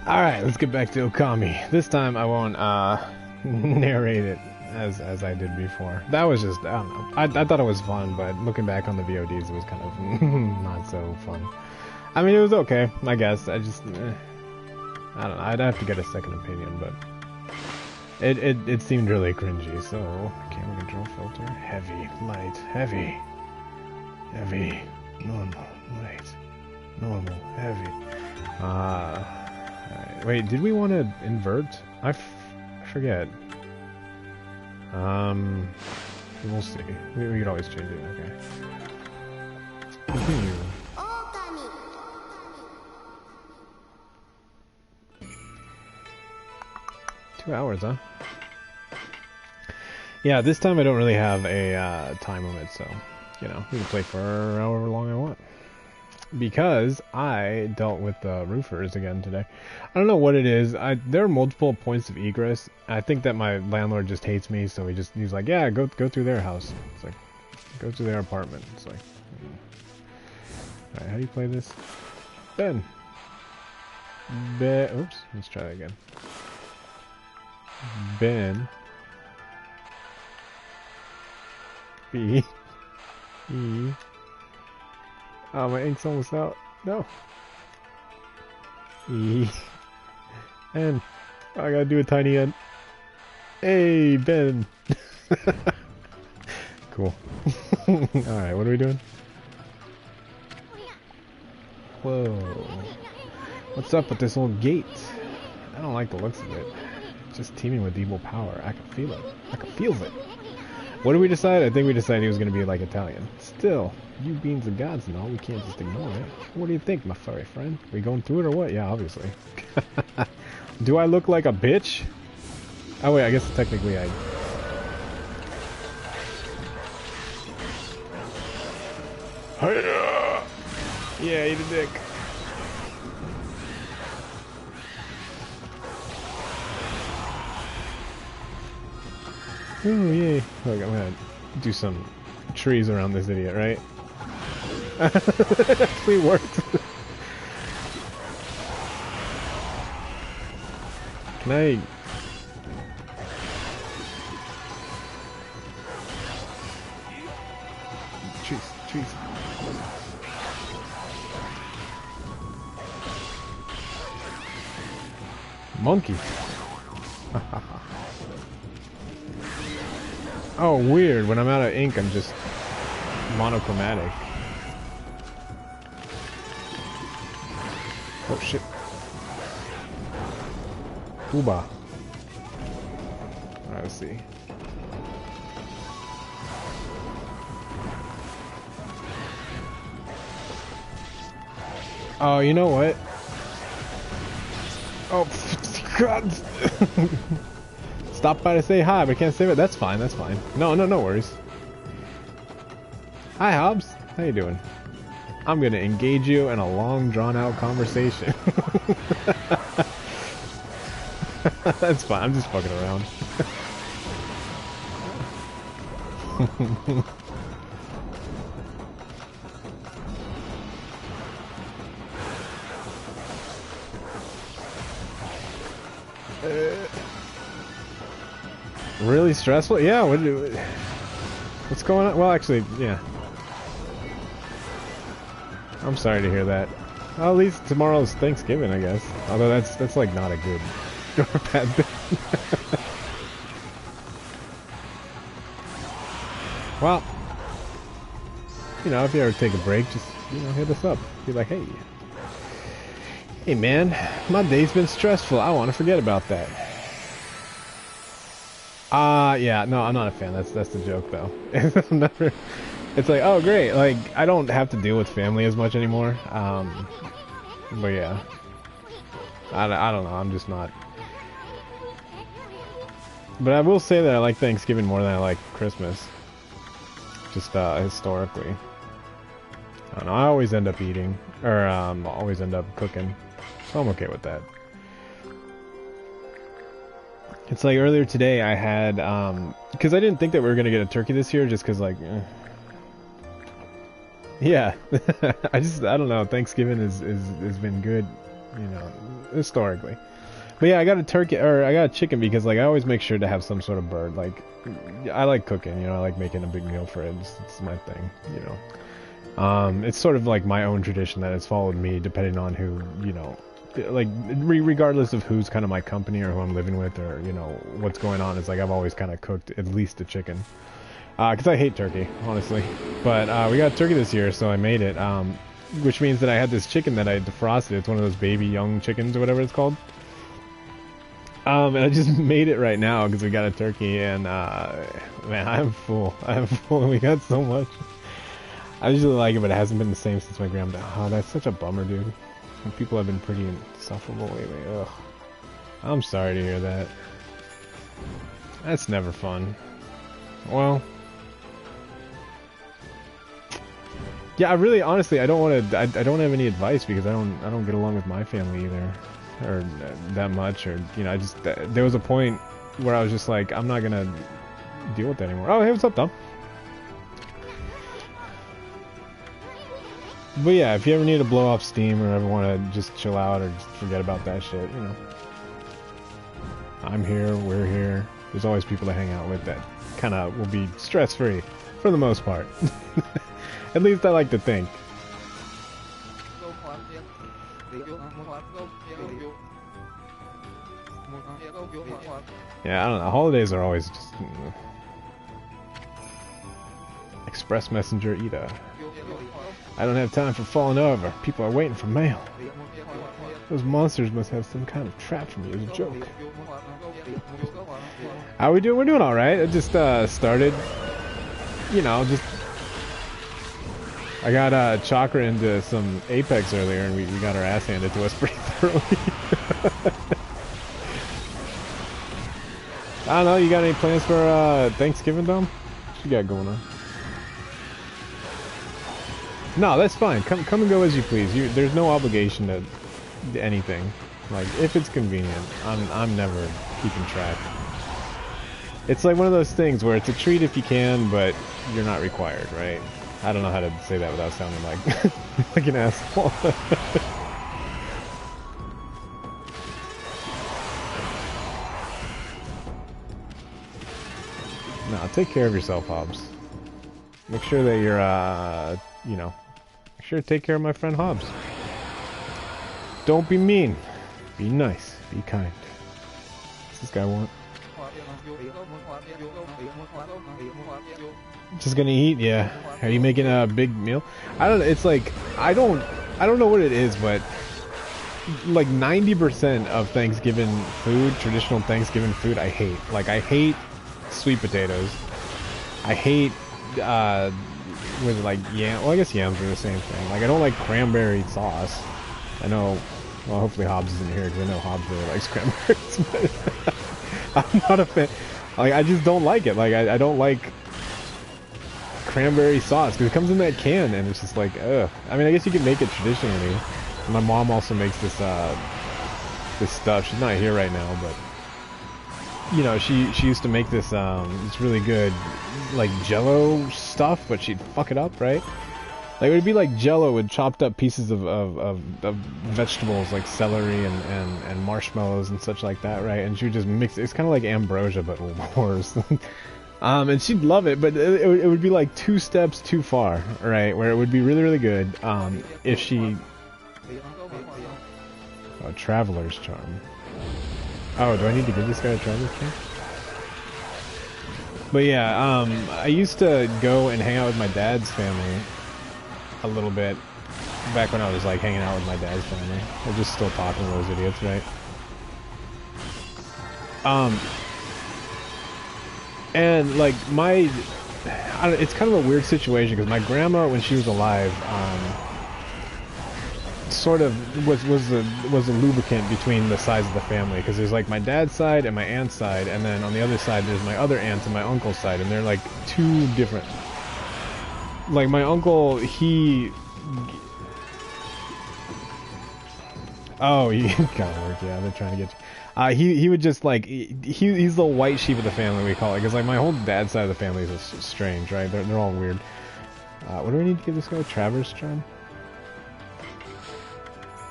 Alright, let's get back to Okami. This time I won't narrate it as I did before. That was just, I don't know. I thought it was fun, but looking back on the VODs it was kind of not so fun. I mean, it was okay, I guess. I just, I don't know. I'd have to get a second opinion, but it seemed really cringy, so camera control filter. Heavy, light, heavy. Heavy, normal, light, normal, heavy. Alright. Wait, did we want to invert? I forget. We'll see. We could always change it. Okay. Continue. Okami. 2 hours, huh? Yeah, this time I don't really have a time limit, so you know we can play for however long I want. Because I dealt with the roofers again today. I don't know what it is. There are multiple points of egress. I think that my landlord just hates me, so he's like, yeah, go through their house. It's like, go through their apartment. It's like, alright, how do you play this? Ben. Oops, let's try that again. Ben. B. E. Oh, my ink's almost out. No. E. N. Oh, I gotta do a tiny N. Hey, Ben. Cool. Alright, what are we doing? Whoa. What's up with this old gate? I don't like the looks of it. It's just teeming with evil power. I can feel it. I can feel it. What did we decide? I think we decided he was going to be like Italian. Still, you beings of gods and all, we can't just ignore it. What do you think, my furry friend? We going through it or what? Yeah, obviously. Do I look like a bitch? Oh wait, I guess technically I... Yeah, eat a dick. Oh yay. Look, I'm gonna do some trees around this idiot, right? That actually worked. Can I... Trees. Monkey. Oh, weird. When I'm out of ink, I'm just monochromatic. Oh, shit. Uba. Alright, let's see. Oh, you know what? Oh, God. Stop by to say hi, but can't say it. That's fine, that's fine. No worries. Hi, Hobbs. How you doing? I'm gonna engage you in a long, drawn-out conversation. That's fine, I'm just fucking around. Really stressful? Yeah, what's going on? Well, actually, yeah. I'm sorry to hear that. Well, at least tomorrow's Thanksgiving, I guess. Although that's like not a good or bad thing. Well, you know, if you ever take a break, just, you know, hit us up. Be like, hey man, my day's been stressful. I want to forget about that. Yeah, no, I'm not a fan. That's the joke, though. It's like, oh, great. Like, I don't have to deal with family as much anymore. But yeah, I don't know. I'm just not. But I will say that I like Thanksgiving more than I like Christmas. Just historically. I don't know. I always end up eating, or always end up cooking, so I'm okay with that. It's like earlier today I had, because I didn't think that we were going to get a turkey this year, just because, like, yeah, I don't know, Thanksgiving has been good, you know, historically. But yeah, I got a turkey, or I got a chicken because, like, I always make sure to have some sort of bird. Like, I like cooking, you know, I like making a big meal for it. It's my thing, you know. It's sort of like my own tradition that has followed me depending on who, you know, like, regardless of who's kind of my company or who I'm living with or, you know, what's going on. It's like I've always kind of cooked at least a chicken. Because I hate turkey, honestly. But we got turkey this year, so I made it. Which means that I had this chicken that I defrosted. It's one of those baby young chickens or whatever it's called. And I just made it right now because we got a turkey. And, man, I'm full. I'm full. We got so much. I usually like it, but it hasn't been the same since my grandma. Oh, that's such a bummer, dude. People have been pretty insufferable lately. Ugh. I'm sorry to hear that. That's never fun. Well, yeah, I really, honestly, I don't want to. I don't have any advice because I don't get along with my family either, or that much, or you know, I just there was a point where I was just like, I'm not gonna deal with that anymore. Oh, hey, what's up, Tom? But yeah, if you ever need to blow off steam or ever want to just chill out or just forget about that shit, you know, I'm here, we're here. There's always people to hang out with that kind of will be stress-free for the most part. At least I like to think. Yeah, I don't know. Holidays are always just... Express Messenger Ida. I don't have time for falling over. People are waiting for mail. Those monsters must have some kind of trap for me as a joke. How we doing? We're doing alright. I just started, you know, just... I got Chakra into some Apex earlier and we got our ass handed to us pretty thoroughly. I don't know, you got any plans for Thanksgiving, Dom? What you got going on? No, that's fine. Come and go as you please. There's no obligation to anything. Like, if it's convenient, I'm never keeping track. It's like one of those things where it's a treat if you can, but you're not required, right? I don't know how to say that without sounding like like an asshole. No, take care of yourself, Hobbs. Make sure that you're, you know, make sure to take care of my friend Hobbs. Don't be mean. Be nice. Be kind. What's this guy want? Just gonna eat? Yeah. Are you making a big meal? I don't. It's like I don't know what it is, but like 90% of Thanksgiving food, traditional Thanksgiving food, I hate. Like I hate sweet potatoes. I hate with like yam. Well, I guess yams are the same thing. Like I don't like cranberry sauce. I know, well, hopefully Hobbs isn't here, because I know Hobbs really likes cranberries, but I'm not a fan. Like, I just don't like it. Like, I don't like cranberry sauce, because it comes in that can, and it's just like, ugh. I mean, I guess you can make it traditionally. My mom also makes this, this stuff. She's not here right now, but, you know, she used to make this, this really good, like, Jello stuff, but she'd fuck it up, right? Like, it would be like Jello with chopped up pieces of vegetables like celery and marshmallows and such like that, right? And she would just mix it. It's kind of like ambrosia, but worse. And she'd love it, but it would be like 2 steps too far, right? Where it would be really, really good if she... Oh, Traveler's Charm. Oh, do I need to give this guy a Traveler's Charm? But yeah, I used to go and hang out with my dad's family a little bit back when I was like hanging out with my dad's family. They're just still talking to those idiots, right? And like it's kind of a weird situation because my grandma, when she was alive, sort of was a lubricant between the sides of the family, because there's like my dad's side and my aunt's side, and then on the other side there's my other aunts and my uncle's side, and they're like 2 different. Like my uncle, he gotta work. Yeah, they're trying to get you. He would just like he's the white sheep of the family, we call it, because like my whole dad's side of the family is strange, right? They're all weird. What do I need to give this guy? Traverse Charm?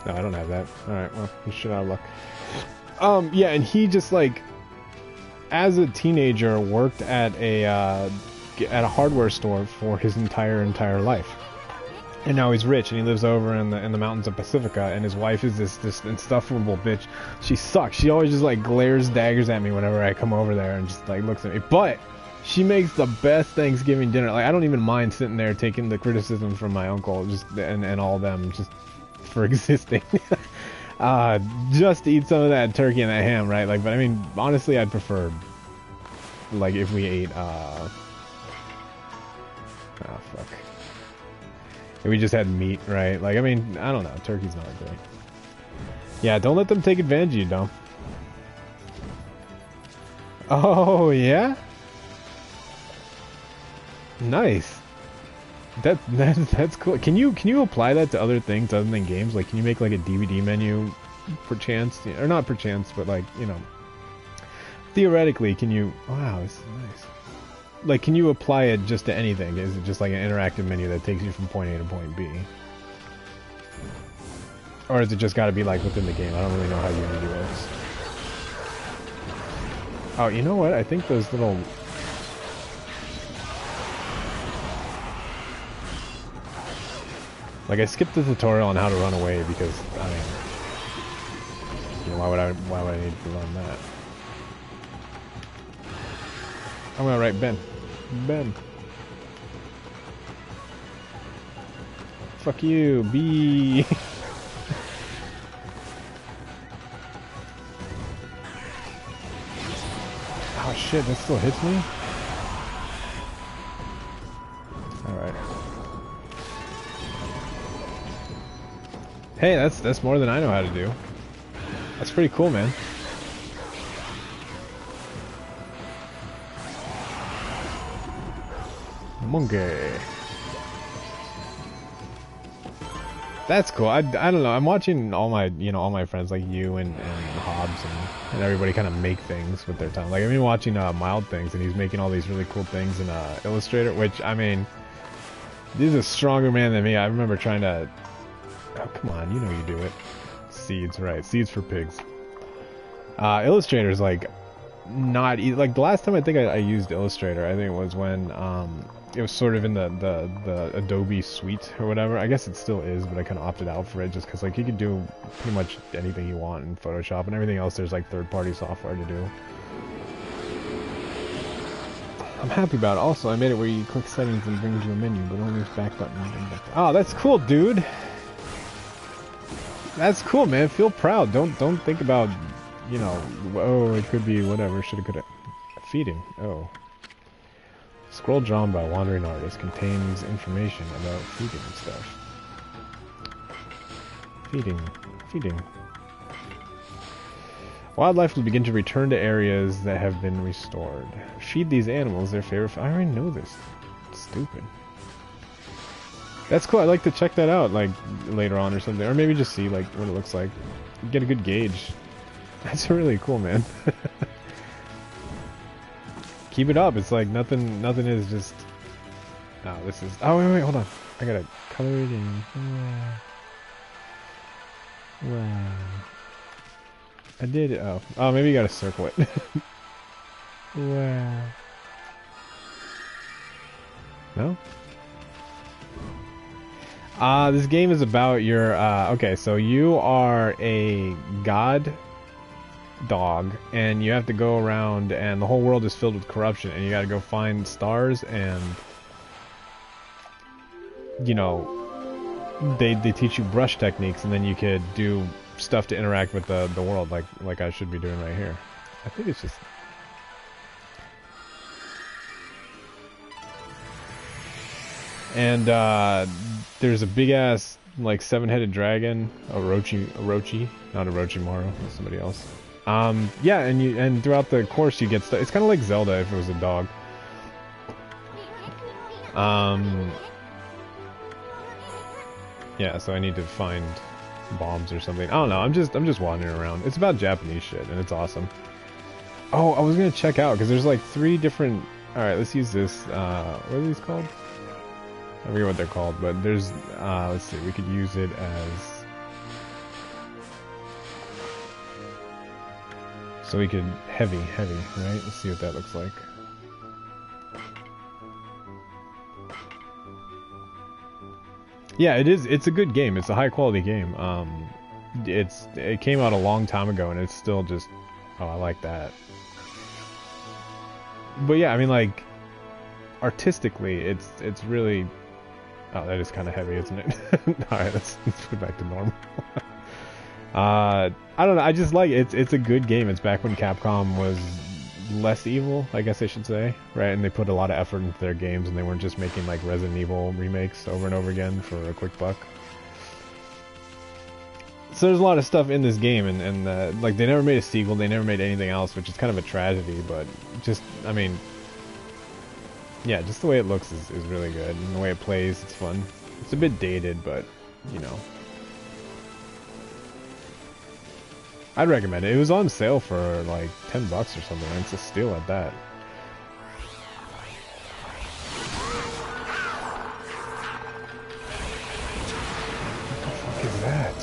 No, I don't have that. All right, well, he's shit out of luck. Yeah, and he just like, as a teenager, worked at a hardware store for his entire life, and now he's rich and he lives over in the mountains of Pacifica, and his wife is this insufferable bitch. She sucks. She always just like glares daggers at me whenever I come over there and just like looks at me. But she makes the best Thanksgiving dinner. Like, I don't even mind sitting there taking the criticism from my uncle just and all them just for existing. Just to eat some of that turkey and that ham, right? Like, but I mean, honestly, I'd prefer like if we ate oh, fuck. If we just had meat, right? Like, I mean, I don't know. Turkey's not great. Yeah, don't let them take advantage of you, Dom. Oh, yeah? Nice. That's cool. Can you apply that to other things other than games? Like, can you make, like, a DVD menu, perchance? Or not perchance, but, like, you know. Theoretically, can you... Wow, this is nice. Like, can you apply it just to anything? Is it just like an interactive menu that takes you from point A to point B? Or is it just got to be like within the game? I don't really know how Unity works. Oh, you know what? I think those little... Like, I skipped the tutorial on how to run away because, I mean... You know, why would I need to learn that? I'm gonna write Ben. Ben. Fuck you, B. Oh shit, that still hits me? Alright. Hey, that's more than I know how to do. That's pretty cool, man. Monkey. That's cool. I don't know. I'm watching all my friends like you and Hobbs and everybody kind of make things with their time. Like, I've been watching Mild Things, and he's making all these really cool things in Illustrator, which, I mean, he's a stronger man than me. I remember trying to... Oh, come on. You know you do it. Seeds, right. Seeds for pigs. Illustrator's like not like the last time I think I used Illustrator, I think it was when it was sort of in the Adobe suite or whatever. I guess it still is, but I kind of opted out for it just because like you could do pretty much anything you want in Photoshop, and everything else there's like third-party software to do. I'm happy about it. Also, I made it where you click settings and brings you a menu, but only use back button. Oh, that's cool, dude. That's cool, man. Feel proud. Don't think about, you know, oh, it could be whatever. Shoulda, coulda. Feeding. Oh. Scroll drawn by wandering artist contains information about feeding and stuff. Feeding. Feeding. Wildlife will begin to return to areas that have been restored. Feed these animals their favorite... I already know this. It's stupid. That's cool. I'd like to check that out, like, later on or something. Or maybe just see, like, what it looks like. Get a good gauge. That's really cool, man. Keep it up. It's like nothing is just... Oh, this is... Oh, wait, hold on. I gotta color it in. Wow. I did... Oh, maybe you gotta circle it. Wow. No? This game is about your... okay, so you are a god dog, and you have to go around, and the whole world is filled with corruption, and you gotta go find stars, and... You know... They teach you brush techniques, and then you could do stuff to interact with the world, like I should be doing right here. I think it's just... And there's a big ass like 7-headed dragon, Orochi, not Orochimaru, somebody else. Yeah, and throughout the course you get stuff. It's kind of like Zelda if it was a dog. Yeah, so I need to find bombs or something. I don't know. I'm just wandering around. It's about Japanese shit, and it's awesome. Oh, I was gonna check out because there's like 3 different. All right, let's use this. What are these called? I forget what they're called, but there's. Let's see. We could use it as. So we could heavy, right? Let's see what that looks like. Yeah, it is. It's a good game. It's a high quality game. It came out a long time ago, and it's still just. Oh, I like that. But yeah, I mean, like, artistically, it's really. Oh, that is kind of heavy, isn't it? All right, let's go back to normal. I don't know. I just like it. It's a good game. It's back when Capcom was less evil, I guess I should say, right? And they put a lot of effort into their games, and they weren't just making like Resident Evil remakes over and over again for a quick buck. So there's a lot of stuff in this game, and like they never made a sequel, they never made anything else, which is kind of a tragedy. But just, I mean, yeah, just the way it looks is really good, and the way it plays, it's fun. It's a bit dated, but you know. I'd recommend it. It was on sale for like $10 or something, and it's a steal at that. What the fuck is that?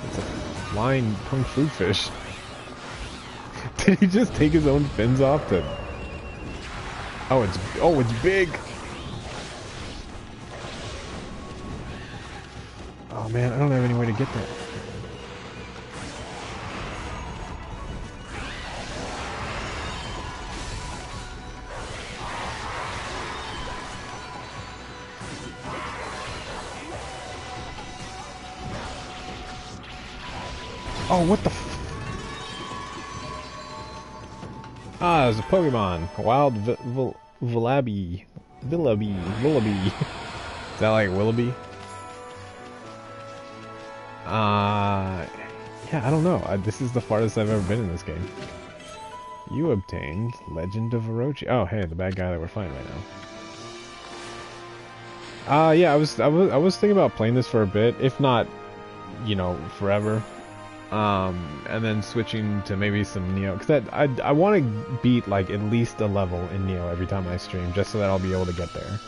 It's a flying kung fu fish. Did he just take his own fins off to... Oh, it's big! Oh man, I don't have any way to get that. Oh, what the f... Ah, there's a Pokemon. A wild Villaby. Is that like Willoughby? Yeah, I don't know. This is the farthest I've ever been in this game. You obtained Legend of Orochi. Oh, hey, the bad guy that we're fighting right now. Yeah, I was thinking about playing this for a bit, if not, you know, forever. And then switching to maybe some Neo, because I want to beat like at least a level in Neo every time I stream, just so that I'll be able to get there.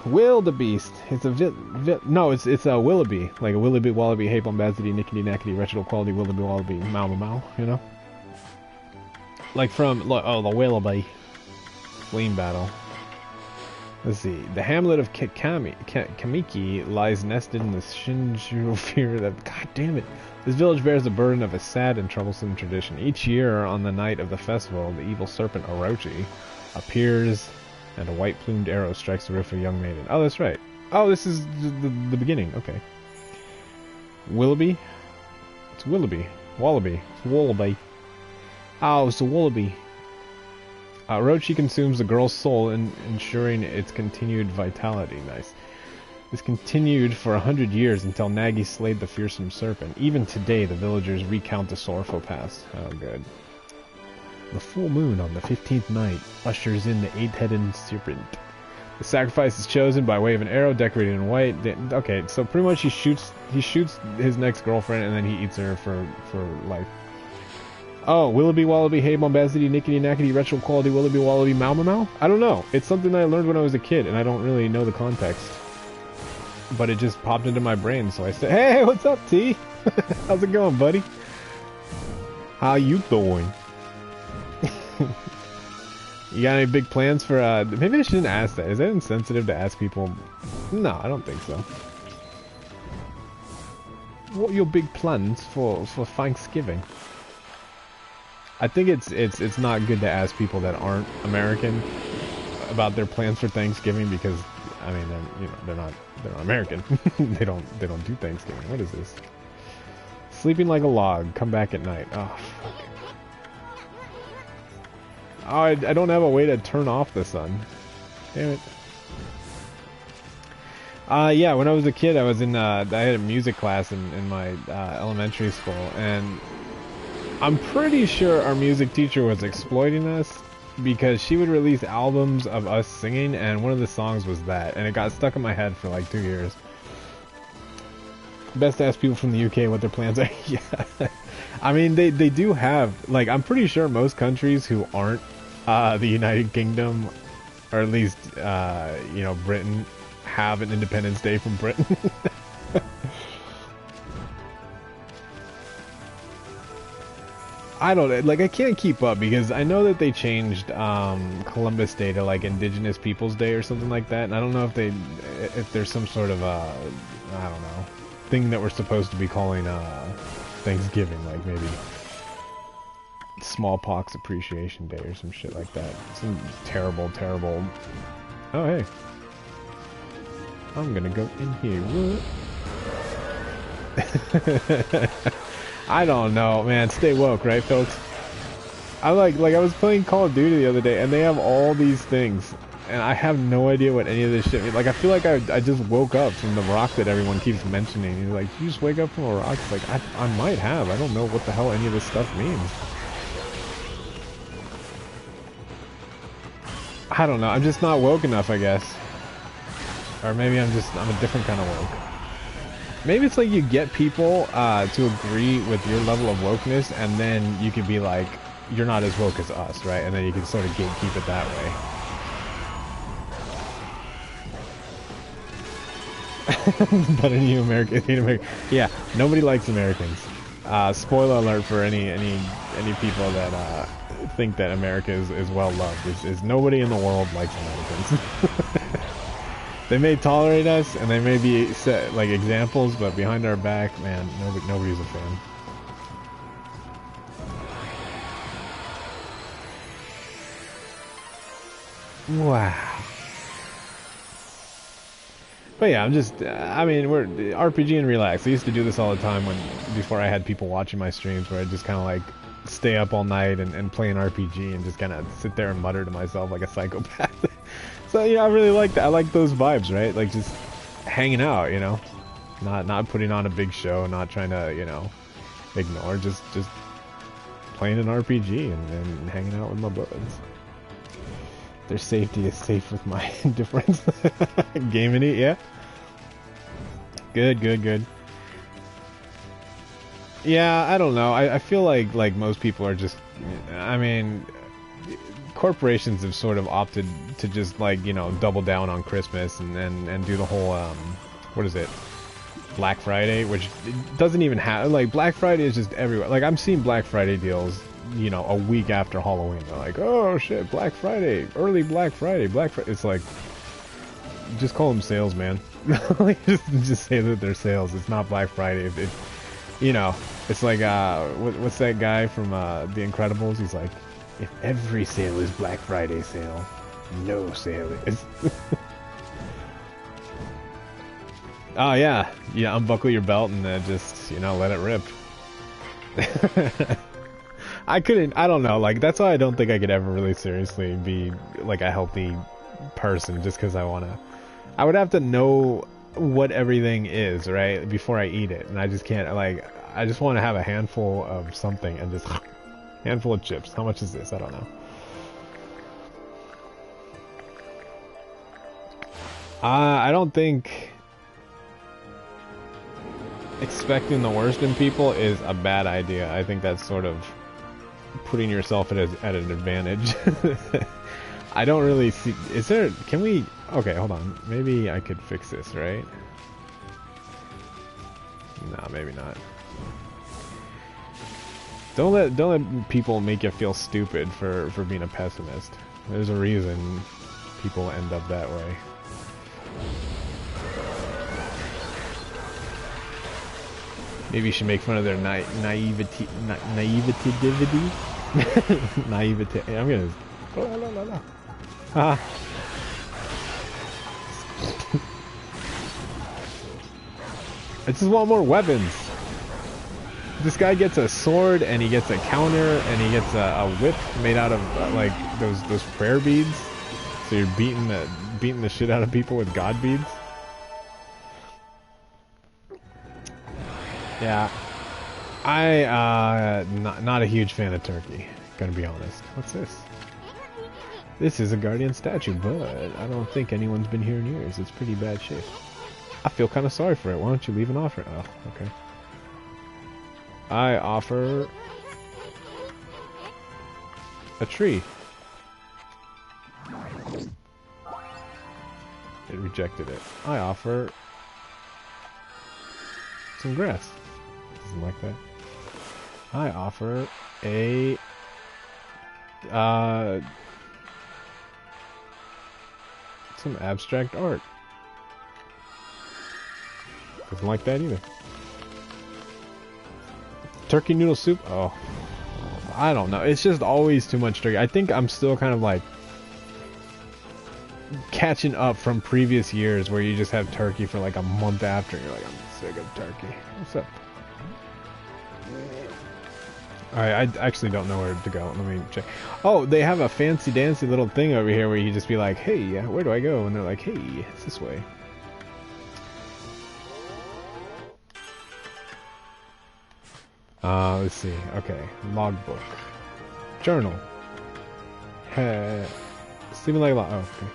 Wildebeest. It's a no, it's a Willoughby, like a Willoughby, Wallaby, Hey Bombazity, Nickety Nackety, Retro Quality, Willoughby, Wallaby, Mau, you know, like from the Willoughby Flame Battle. Let's see. The hamlet of Kamiki lies nested in the Shinju fear that... God damn it. This village bears the burden of a sad and troublesome tradition. Each year, on the night of the festival, the evil serpent Orochi appears, and a white-plumed arrow strikes the roof of a young maiden. Oh, that's right. Oh, this is the beginning. Okay. Willoughby? It's Willoughby. Wallaby. It's Wallaby. Oh, it's a Wallaby. Orochi consumes the girl's soul, ensuring its continued vitality. Nice. This continued for 100 years until Nagi slayed the fearsome serpent. Even today, the villagers recount the sorrowful past. Oh, good. The full moon on the 15th night ushers in the eight-headed serpent. The sacrifice is chosen by way of an arrow decorated in white. Okay, so pretty much he shoots his next girlfriend and then he eats her for life. Oh, Willoughby Wallaby, hey bombacity, nickety nackety, retro quality, Willoughby Wallaby, mau mau mau? I don't know. It's something that I learned when I was a kid and I don't really know the context. But it just popped into my brain, so I said, hey, what's up, T? How's it going, buddy? How you doing? You got any big plans for, maybe I shouldn't ask that. Is that insensitive to ask people? No, I don't think so. What are your big plans for Thanksgiving? I think it's not good to ask people that aren't American about their plans for Thanksgiving because, I mean, they're not American. they don't do Thanksgiving. What is this? Sleeping like a log. Come back at night. Oh, fuck. Oh, I don't have a way to turn off the sun. Damn it. Yeah, when I was a kid, I was in, I had a music class in my elementary school, and I'm pretty sure our music teacher was exploiting us because she would release albums of us singing, and one of the songs was that, and it got stuck in my head for like 2 years. Best to ask people from the UK what their plans are. Yeah. I mean, they do have, like, I'm pretty sure most countries who aren't the United Kingdom, or at least, you know, Britain, have an Independence Day from Britain. I don't, like, I can't keep up because I know that they changed Columbus Day to, like, Indigenous Peoples Day or something like that, and I don't know if there's some sort of, I don't know, thing that we're supposed to be calling Thanksgiving, like maybe Smallpox Appreciation Day or some shit like that. Some terrible. Oh, hey. I'm gonna go in here. What? I don't know, man. Stay woke, right, folks? I like I was playing Call of Duty the other day, and they have all these things, and I have no idea what any of this shit means. Like, I feel like I just woke up from the rock that everyone keeps mentioning. You're like, did you just wake up from a rock? It's like, I might have. I don't know what the hell any of this stuff means. I don't know. I'm just not woke enough, I guess. Or maybe I'm a different kind of woke. Maybe it's like you get people to agree with your level of wokeness, and then you can be like, you're not as woke as us, right? And then you can sort of gatekeep it that way. But any American, yeah, nobody likes Americans. Spoiler alert for any people that think that America is well loved. Is nobody in the world likes Americans. They may tolerate us and they may be set, like, examples, but behind our back, man, nobody's a fan. Wow. But yeah, I'm just, I mean, we're RPG and relax. I used to do this all the time before I had people watching my streams, where I'd just kind of like stay up all night and play an RPG and just kind of sit there and mutter to myself like a psychopath. So, yeah, I really like that. I like those vibes, right? Like, just hanging out, you know? Not putting on a big show, not trying to, you know, ignore, just playing an RPG and hanging out with my buds. Their safety is safe with my indifference. Game and eat, yeah? Good. Yeah, I don't know. I feel like most people are just, I mean, corporations have sort of opted to just, like, you know, double down on Christmas and do the whole, what is it? Black Friday, which doesn't even have, like, Black Friday is just everywhere. Like, I'm seeing Black Friday deals, you know, a week after Halloween. They're like, oh shit, Black Friday, early Black Friday. It's like, just call them sales, man. Like, just say that they're sales. It's not Black Friday. You know, it's like, what's that guy from The Incredibles? He's like, if every sale is Black Friday sale, no sale is. Oh yeah, unbuckle your belt and just, you know, let it rip. I don't know, like, that's why I don't think I could ever really seriously be, like, a healthy person, just because I would have to know what everything is, right? Before I eat it, and I just can't, like, I just want to have a handful of something and just handful of chips. How much is this? I don't know. I don't think expecting the worst in people is a bad idea. I think that's sort of putting yourself at an advantage. I don't really see... Is there... Can we... Okay, hold on. Maybe I could fix this, right? No, maybe not. Don't let people make you feel stupid for being a pessimist. There's a reason people end up that way. Maybe you should make fun of their naivety. Naivety. I'm gonna... Oh, la, la, la. Ha. I just want more weapons. This guy gets a sword, and he gets a counter, and he gets a whip made out of like those prayer beads. So you're beating the shit out of people with god beads. Yeah, not a huge fan of turkey. Gonna be honest. What's this? This is a guardian statue, but I don't think anyone's been here in years. It's pretty bad shape. I feel kind of sorry for it. Why don't you leave an offer? Oh, okay. I offer a tree. It rejected it. I offer some grass. Doesn't like that. I offer a some abstract art. Doesn't like that either. Turkey noodle soup? Oh, I don't know. It's just always too much turkey. I think I'm still kind of like catching up from previous years where you just have turkey for like a month after and you're like, I'm sick of turkey. What's up? Alright, I actually don't know where to go. Let me check. Oh, they have a fancy dancy little thing over here where you just be like, hey, where do I go? And they're like, hey, it's this way. Let's see. Okay, logbook. Journal. Sleeping like a lot. Oh, okay.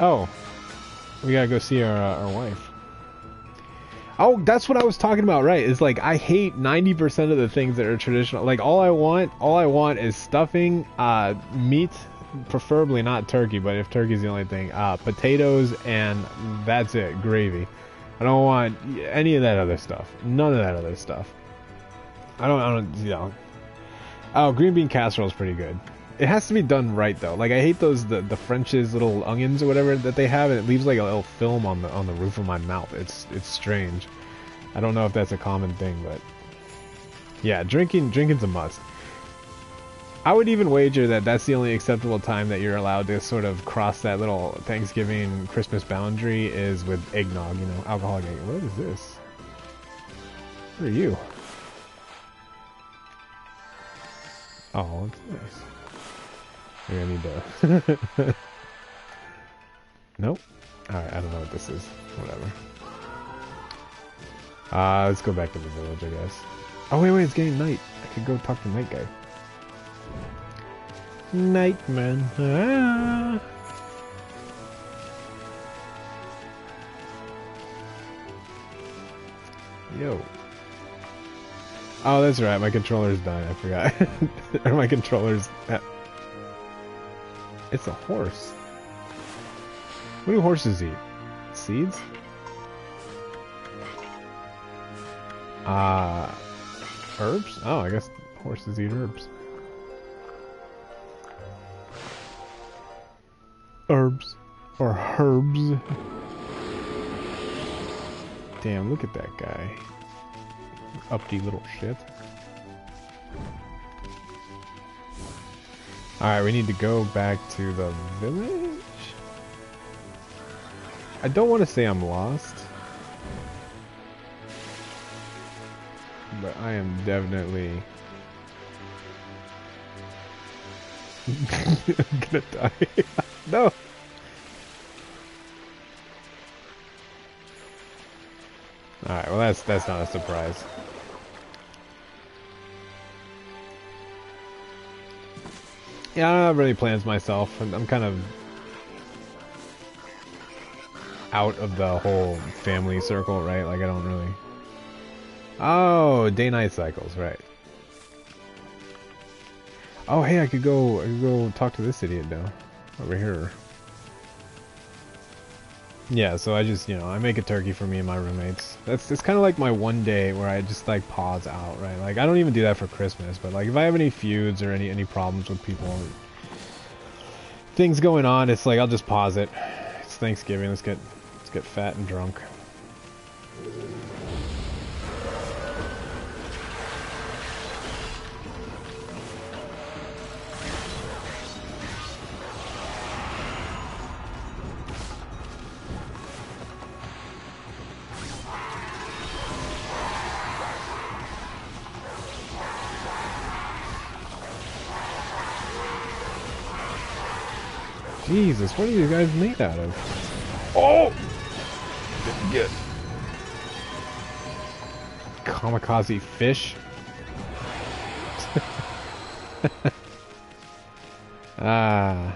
Oh, we gotta go see our wife. Oh, that's what I was talking about, right? It's like I hate 90% of the things that are traditional. Like all I want is stuffing, meat, preferably not turkey, but if turkey's the only thing, potatoes, and that's it, gravy. I don't want any of that other stuff. None of that other stuff. I don't, you know. Oh, green bean casserole is pretty good. It has to be done right though. Like I hate those the French's little onions or whatever that they have, and it leaves like a little film on the roof of my mouth. It's strange. I don't know if that's a common thing, but yeah, drinking's a must. I would even wager that that's the only acceptable time that you're allowed to sort of cross that little Thanksgiving Christmas boundary is with eggnog, you know, alcoholic eggnog. What is this? What are you? Oh, it's nice. Maybe I need to... Nope. Alright, I don't know what this is. Whatever. Let's go back to the village, I guess. Oh, wait, it's getting night. I could go talk to the night guy. Nightman. Ah. Yo. Oh, that's right. My controller's dying. I forgot. Or my controller's... It's a horse. What do horses eat? Seeds? Herbs? Oh, I guess horses eat herbs. Herbs. Or herbs. Damn, look at that guy. Uppity little shit. Alright, we need to go back to the village? I don't want to say I'm lost. But I am definitely I'm gonna die. No. Alright, well that's not a surprise. Yeah, I don't have really plans myself. I'm kind of out of the whole family circle, right? Like I don't really... Oh, day-night cycles, right. Oh, hey, I could go talk to this idiot though. Over here. Yeah, so I just, you know, I make a turkey for me and my roommates. It's kind of like my one day where I just like pause out, right? Like I don't even do that for Christmas, but like if I have any feuds or any problems with people, things going on, it's like I'll just pause it. It's Thanksgiving. Let's get fat and drunk. Jesus, what are you guys made out of? Oh! Get kamikaze fish. Alright.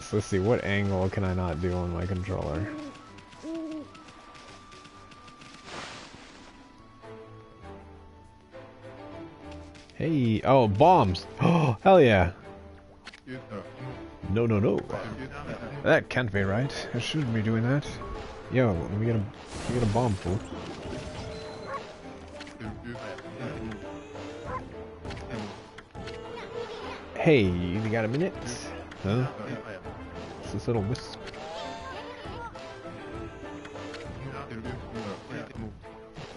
So let's see, what angle can I not do on my controller? Hey, oh, bombs! Oh, hell yeah! No. That can't be right. I shouldn't be doing that. Yo, let me get a bomb, fool. Hey, you got a minute? Huh? It's this little wisp.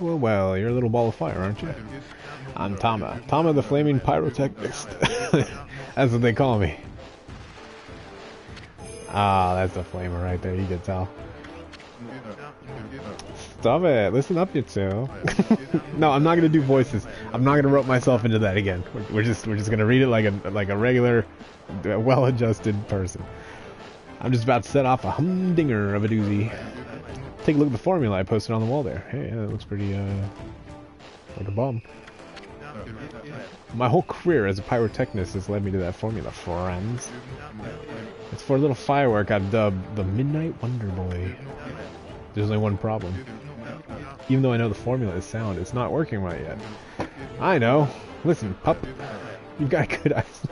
Well, you're a little ball of fire, aren't you? I'm Tama. Tama the Flaming Pyrotechnist. That's what they call me. Ah, that's a flamer right there, you can tell. Stop it, listen up, you two. No, I'm not gonna do voices. I'm not gonna rope myself into that again. We're just gonna read it like a regular, well-adjusted person. I'm just about to set off a humdinger of a doozy. Take a look at the formula I posted on the wall there. Hey, that looks pretty, like a bomb. My whole career as a pyrotechnist has led me to that formula, friends. It's for a little firework I've dubbed the Midnight Wonder Boy. There's only one problem. Even though I know the formula is sound, it's not working right yet. I know. Listen, pup. You've got good eyes.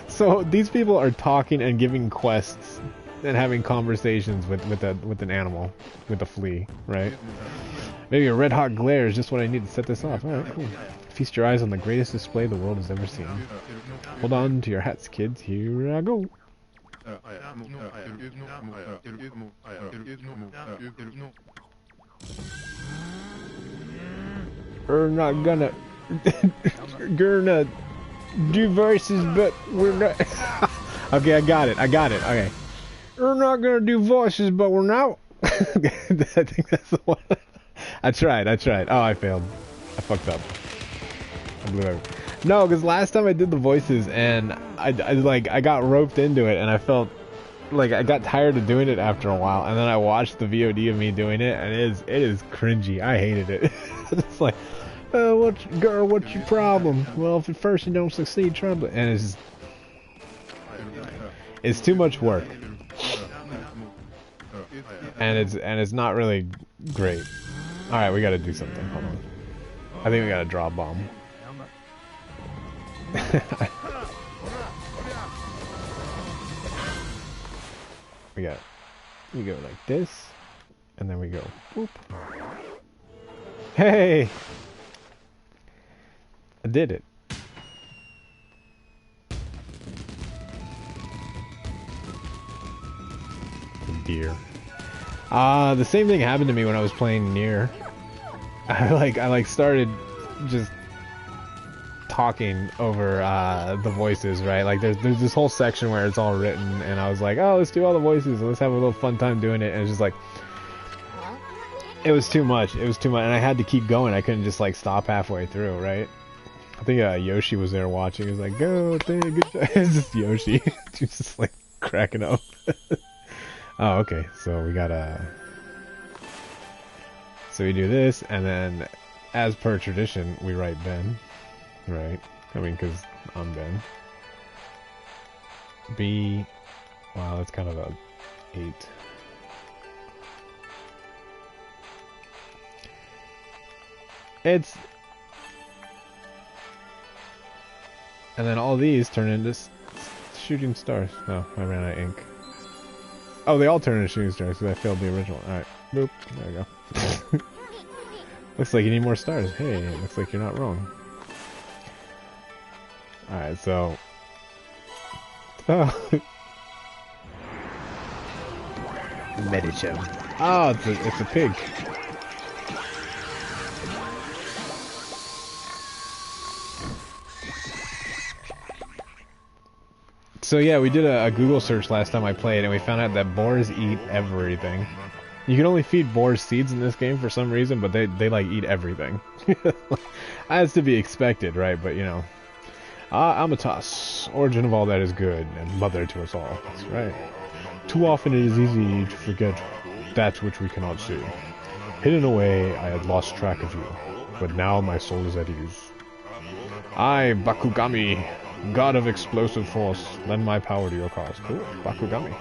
So these people are talking and giving quests and having conversations with an animal, with a flea, right? Maybe a red hot glare is just what I need to set this off. Alright, cool. Feast your eyes on the greatest display the world has ever seen. Hold on to your hats, kids. Here I go. We're not gonna do voices, but we're not. Okay, I got it. Okay. We're not gonna do voices, but we're not. I think that's the one. I tried. Oh, I failed. I fucked up. I blew it. No, because last time I did the voices and I got roped into it and I felt like I got tired of doing it after a while, and then I watched the VOD of me doing it and it is cringy. I hated it. It's like, what's your problem? Well, if at first you don't succeed, try to, and it's too much work. And it's not really great. Alright, we gotta do something. Hold on. I think we gotta draw a bomb. We go like this, and then we go whoop. Hey! I did it. Deer. The same thing happened to me when I was playing Nier. I started just talking over the voices, right? Like there's this whole section where it's all written, and I was like, oh, let's do all the voices and let's have a little fun time doing it. And it's just like, it was too much, and I had to keep going. I couldn't just like stop halfway through, right? I think Yoshi was there watching. He was like, "Go, thing, good job." It's just Yoshi. She's just like cracking up. Oh, okay. So we gotta. So we do this, and then, as per tradition, we write Ben, right? I mean, because I'm Ben. B. Wow, that's kind of a 8. It's. And then all these turn into shooting stars. No, I ran out of ink. Oh, they all turn into shooting stars because I failed the original. Alright, boop. There we go. Looks like you need more stars. Hey, it looks like you're not wrong. Alright, so... Oh. Medichum. Oh, it's a pig. So yeah, we did a Google search last time I played, and we found out that boars eat everything. You can only feed boars seeds in this game for some reason, but they like eat everything. As to be expected, right? But you know, Amatas, origin of all that is good, and mother to us all. That's right. Too often it is easy to forget that which we cannot see. Hidden away, I had lost track of you, but now my soul is at ease. I, Bakugami, God of explosive force, lend my power to your cause. Cool, Bakugami.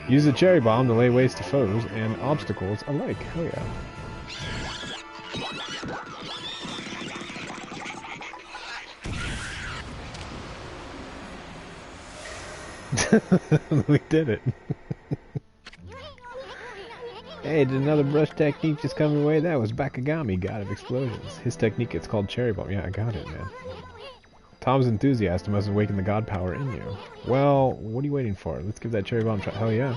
Use the cherry bomb to lay waste to foes and obstacles alike. Hell yeah. We did it. Hey, did another brush technique just come your way? That was Bakugami, God of explosions. His technique, it's called cherry bomb. Yeah, I got it, man. Tom's enthusiasm must awaken the god power in you. Well, what are you waiting for? Let's give that cherry bomb a try. Hell yeah.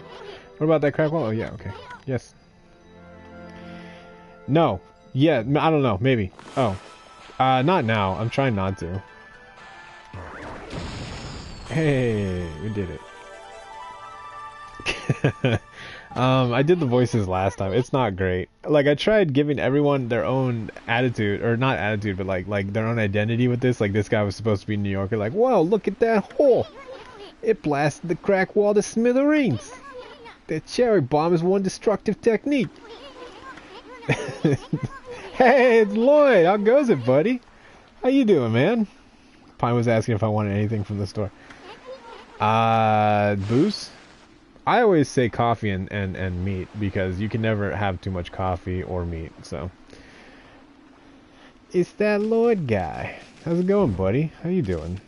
What about that crack wall? Oh yeah, okay. Yes. No. Yeah, I don't know. Maybe. Oh. Not now. I'm trying not to. Hey, we did it. I did the voices last time. It's not great. Like, I tried giving everyone their own attitude, or not attitude, but like their own identity with this. Like, this guy was supposed to be New Yorker. Like, whoa, look at that hole. It blasted the crack wall to smithereens. That cherry bomb is one destructive technique. Hey, it's Lloyd. How goes it, buddy? How you doing, man? Pine was asking if I wanted anything from the store. Booze? I always say coffee and meat because you can never have too much coffee or meat, so. It's that Lloyd guy. How's it going, buddy? How you doing?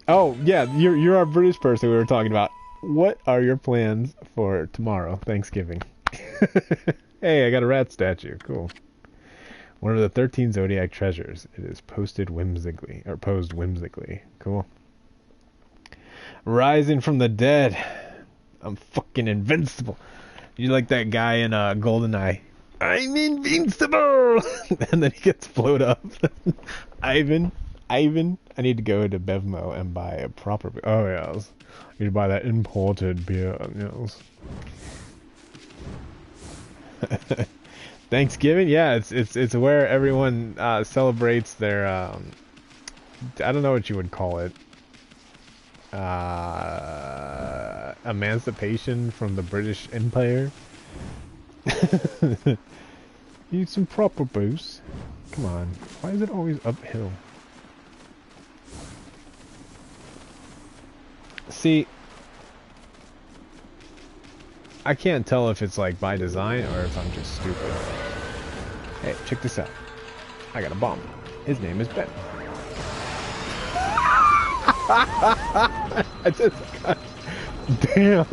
Oh, yeah, you're our British person we were talking about. What are your plans for tomorrow, Thanksgiving? Hey, I got a rat statue. Cool. One of the 13 zodiac treasures. It is posed whimsically. Cool. Rising from the dead. I'm fucking invincible. You like that guy in GoldenEye? I'm invincible! And then he gets blowed up. Ivan, I need to go to Bevmo and buy a proper beer. Oh, yes. I need to buy that imported beer. Yes. Thanksgiving? Yeah, it's where everyone celebrates their, I don't know what you would call it. Emancipation from the British Empire. Need some proper boost. Come on. Why is it always uphill? See, I can't tell if it's like by design or if I'm just stupid. Hey, check this out. I got a bomb. His name is Ben. I just got... Damn.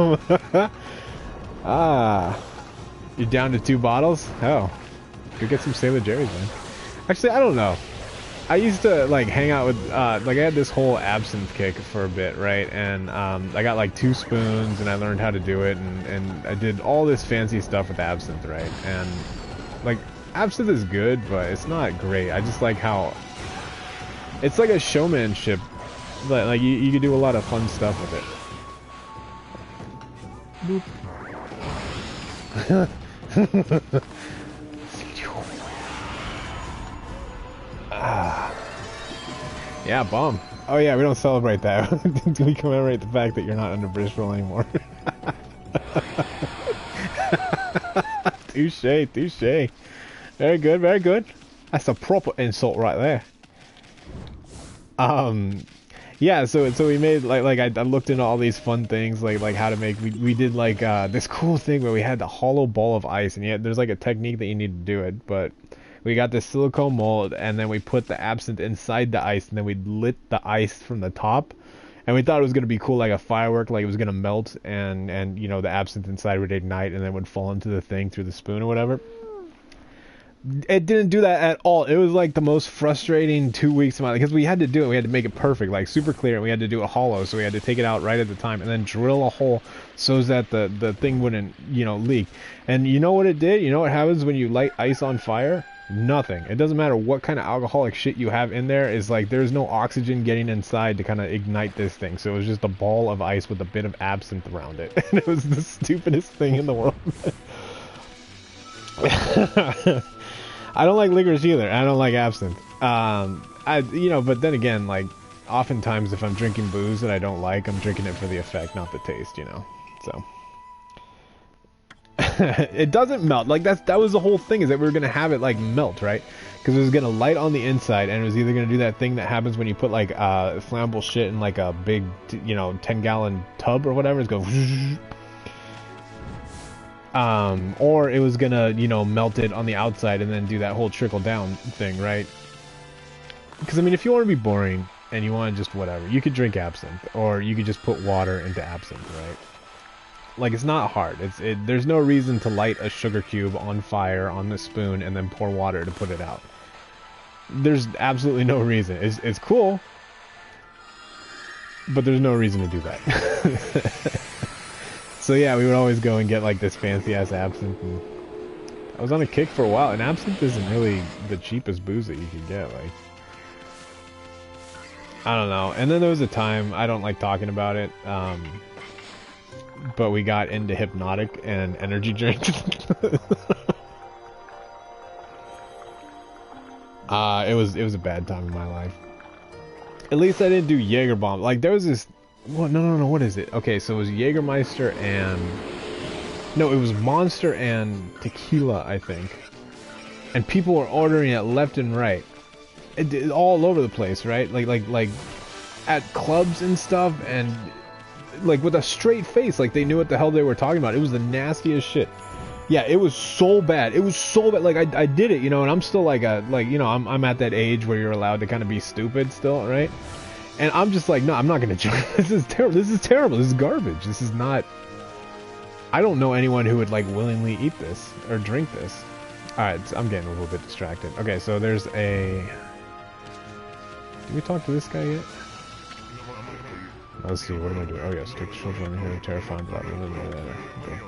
You're down to 2 bottles? Oh. Go get some Sailor Jerry's, man. Actually, I don't know. I used to, like, hang out with, like, I had this whole absinthe kick for a bit, right? And, I got, like, 2 spoons, and I learned how to do it, and I did all this fancy stuff with absinthe, right? And, like, absinthe is good, but it's not great. I just like how... It's like a showmanship. Like, you can do a lot of fun stuff with it. Boop. Yeah, bomb. Oh yeah, we don't celebrate that. We commemorate the fact that you're not under British rule anymore. Touche, touche. Very good, very good. That's a proper insult right there. Yeah, so we made like I looked into all these fun things like how to make we did like this cool thing where we had the hollow ball of ice, and yet there's like a technique that you need to do it, but we got this silicone mold and then we put the absinthe inside the ice and then we lit the ice from the top, and we thought it was gonna be cool like a firework, like it was gonna melt and you know the absinthe inside would ignite and then would fall into the thing through the spoon or whatever. It didn't do that at all. It was like the most frustrating 2 weeks of my life, because we had to do it. We had to make it perfect, like super clear, and we had to do it hollow, so we had to take it out right at the time and then drill a hole so that the thing wouldn't, you know, leak. And you know what it did? You know what happens when you light ice on fire? Nothing. It doesn't matter what kind of alcoholic shit you have in there. Is like there's no oxygen getting inside to kind of ignite this thing. So it was just a ball of ice with a bit of absinthe around it. And it was the stupidest thing in the world. I don't like licorice either. I don't like absinthe. But then again, like, oftentimes if I'm drinking booze that I don't like, I'm drinking it for the effect, not the taste, you know. So it doesn't melt. Like that was the whole thing, is that we were gonna have it like melt, right? Because it was gonna light on the inside, and it was either gonna do that thing that happens when you put like flammable shit in like a big, 10-gallon tub or whatever. It's going. Or it was gonna, melt it on the outside and then do that whole trickle down thing, right? Because I mean, if you want to be boring and you want to just whatever, you could drink absinthe, or you could just put water into absinthe, right? Like, it's not hard. There's no reason to light a sugar cube on fire on the spoon and then pour water to put it out. There's absolutely no reason. It's cool, but there's no reason to do that. So yeah, we would always go and get like this fancy ass absinthe, and I was on a kick for a while, and absinthe isn't really the cheapest booze that you can get, like, I don't know. And then there was a time, I don't like talking about it, but we got into Hypnotic and energy drink. It was a bad time in my life. At least I didn't do Jaeger bomb. Like, there was this. What? No. What is it? Okay, so it was Jägermeister and no, it was Monster and tequila, I think. And people were ordering it left and right, all over the place, right? Like at clubs and stuff, and like with a straight face, like they knew what the hell they were talking about. It was the nastiest shit. Yeah, it was so bad. It was so bad. Like I did it, and I'm still like I'm at that age where you're allowed to kind of be stupid still, right? And I'm just like, no, I'm not gonna join. This is terrible. This is terrible. This is garbage. This is not. I don't know anyone who would like willingly eat this or drink this. All right, so I'm getting a little bit distracted. Okay, so there's a. Did we talk to this guy yet? Let's see. What am I doing? Oh yeah, strict children here, terrifying. Blah blah blah blah. Okay.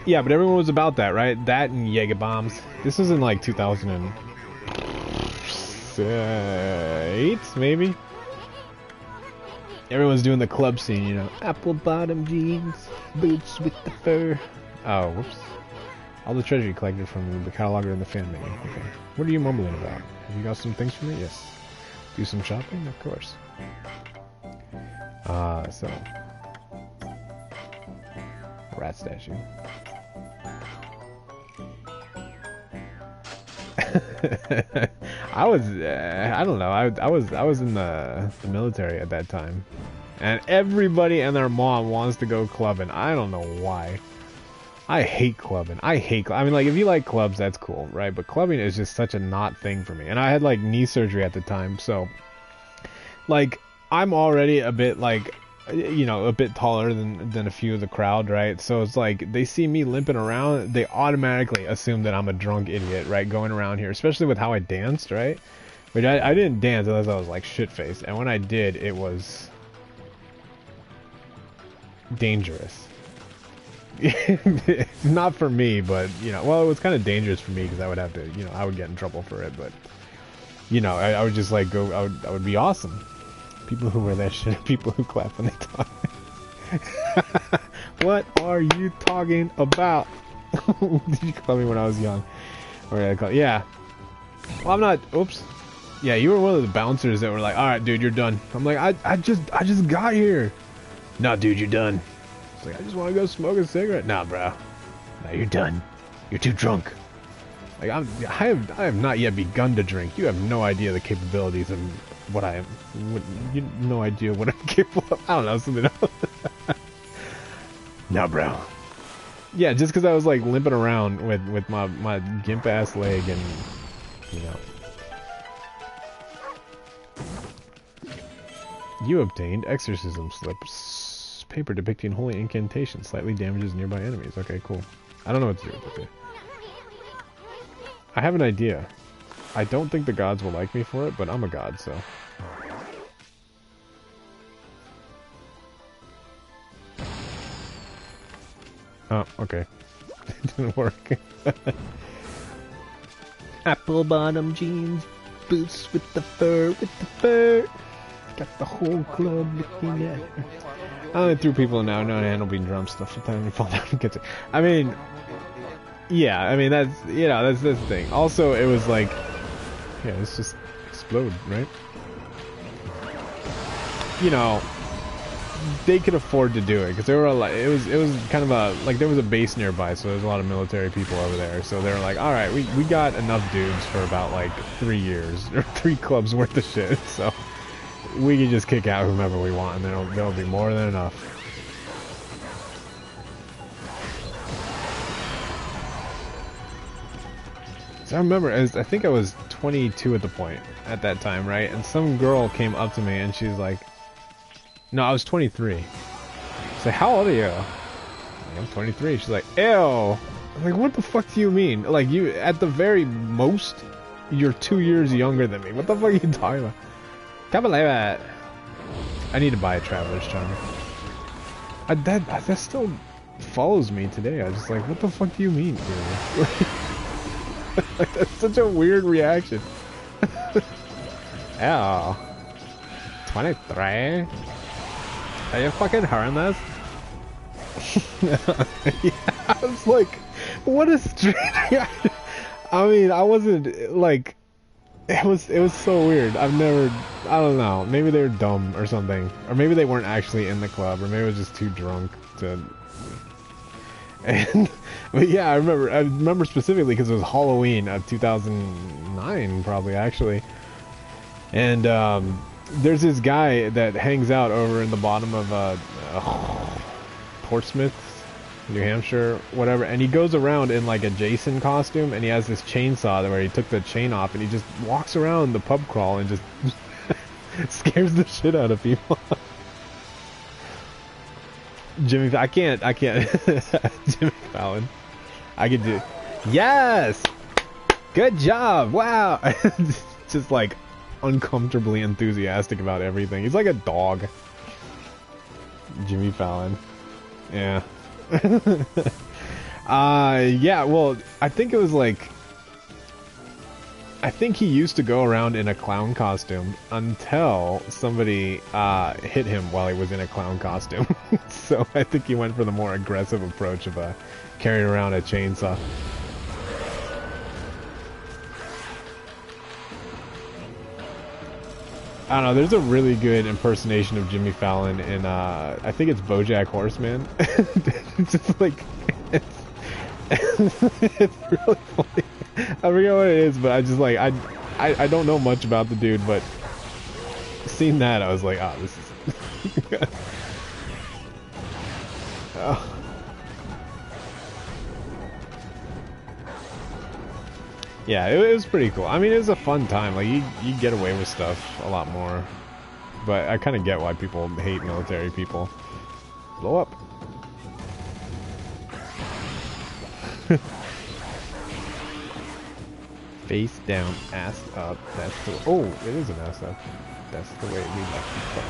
Yeah, but everyone was about that, right? That and Jaeger bombs. This was in like 2008, maybe. Everyone's doing the club scene, apple bottom jeans, boots with the fur. Oh, whoops. All the treasure you collected from the cataloger and the fan mail. Okay. What are you mumbling about? Have you got some things for me? Yes. Do some shopping? Of course. So. Rat statue. I was, I don't know. I was in the military at that time, and everybody and their mom wants to go clubbing. I don't know why. I hate clubbing. I mean, like, if you like clubs, that's cool, right? But clubbing is just such a not thing for me. And I had like knee surgery at the time, so like I'm already a bit like, a bit taller than a few of the crowd, right? So it's like they see me limping around, they automatically assume that I'm a drunk idiot, right? Going around here, especially with how I danced, right? But I didn't dance unless I was like shit-faced, and when I did, it was dangerous. Not for me, but well, it was kind of dangerous for me because I would have to, I would get in trouble for it, but I would just like go, I would be awesome. People who wear that shit are people who clap when they talk. What are you talking about? Did you call me when I was young? Or yeah. Well, I'm not. Oops. Yeah, you were one of the bouncers that were like, all right, dude, you're done. I'm like, I just got here. No, dude, you're done. It's like, I just want to go smoke a cigarette. Nah, bro. Nah, you're done. You're too drunk. Like, I have not yet begun to drink. You have no idea the capabilities of what I am. You have no idea what I'm capable of. I don't know, something else. Nah, bro. Yeah, just because I was like limping around with my gimp ass leg and, you know. You obtained exorcism slips. Paper depicting holy incantation. Slightly damages nearby enemies. Okay, cool. I don't know what to do with it. I have an idea. I don't think the gods will like me for it, but I'm a god, so. Oh, okay. It didn't work. Apple bottom jeans, boots with the fur, Got the whole club looking at her. I only threw people now, no handle being drum stuff. Sometimes you fall down and get it. I mean, yeah, I mean, that's, you know, that's this thing. Also, it was like, yeah, let's just explode, right? You know, they could afford to do it because there were a lot. It was kind of a like there was a base nearby, so there's a lot of military people over there. So they were like, all right, we got enough dudes for about like 3 years or 3 clubs worth of shit. So we can just kick out whomever we want, and there'll be more than enough. So I remember, I think I was 22 at that time, right? And some girl came up to me and she's like, no, I was 23. She's like, how old are you? I'm 23. She's like, ew. I'm like, what the fuck do you mean? Like, you, at the very most, you're 2 years younger than me. What the fuck are you talking about? Can't believe it. I need to buy a Traveler's Charm. That still follows me today. I was just like, what the fuck do you mean, dude? Like, that's such a weird reaction. Ew. 23? Are you fucking hearing this? Yeah, I was like, what a strange reaction. I mean, I wasn't, like, it was so weird. I don't know, maybe they were dumb or something. Or maybe they weren't actually in the club, or maybe I was just too drunk to... And, but yeah, I remember specifically because it was Halloween of 2009, probably, actually. And, there's this guy that hangs out over in the bottom of Portsmouth, New Hampshire, whatever, and he goes around in like a Jason costume, and he has this chainsaw where he took the chain off, and he just walks around the pub crawl and just scares the shit out of people. Jimmy, I can't. Jimmy Fallon, I could do. Yes, good job. Wow, just like uncomfortably enthusiastic about everything. He's like a dog. Jimmy Fallon. Yeah. Yeah, well, I think it was like... I think he used to go around in a clown costume until somebody hit him while he was in a clown costume. So I think he went for the more aggressive approach of carrying around a chainsaw. I don't know, there's a really good impersonation of Jimmy Fallon in, I think it's BoJack Horseman. It's just like, it's really funny. I forget what it is, but I just like, I don't know much about the dude, but seeing that, I was like, oh, this is... Oh. Yeah, it was pretty cool. I mean, it was a fun time. Like, you get away with stuff a lot more. But I kind of get why people hate military people. Blow up. Face down, ass up. That's the... Oh, it is an ass up. That's the way we like to play.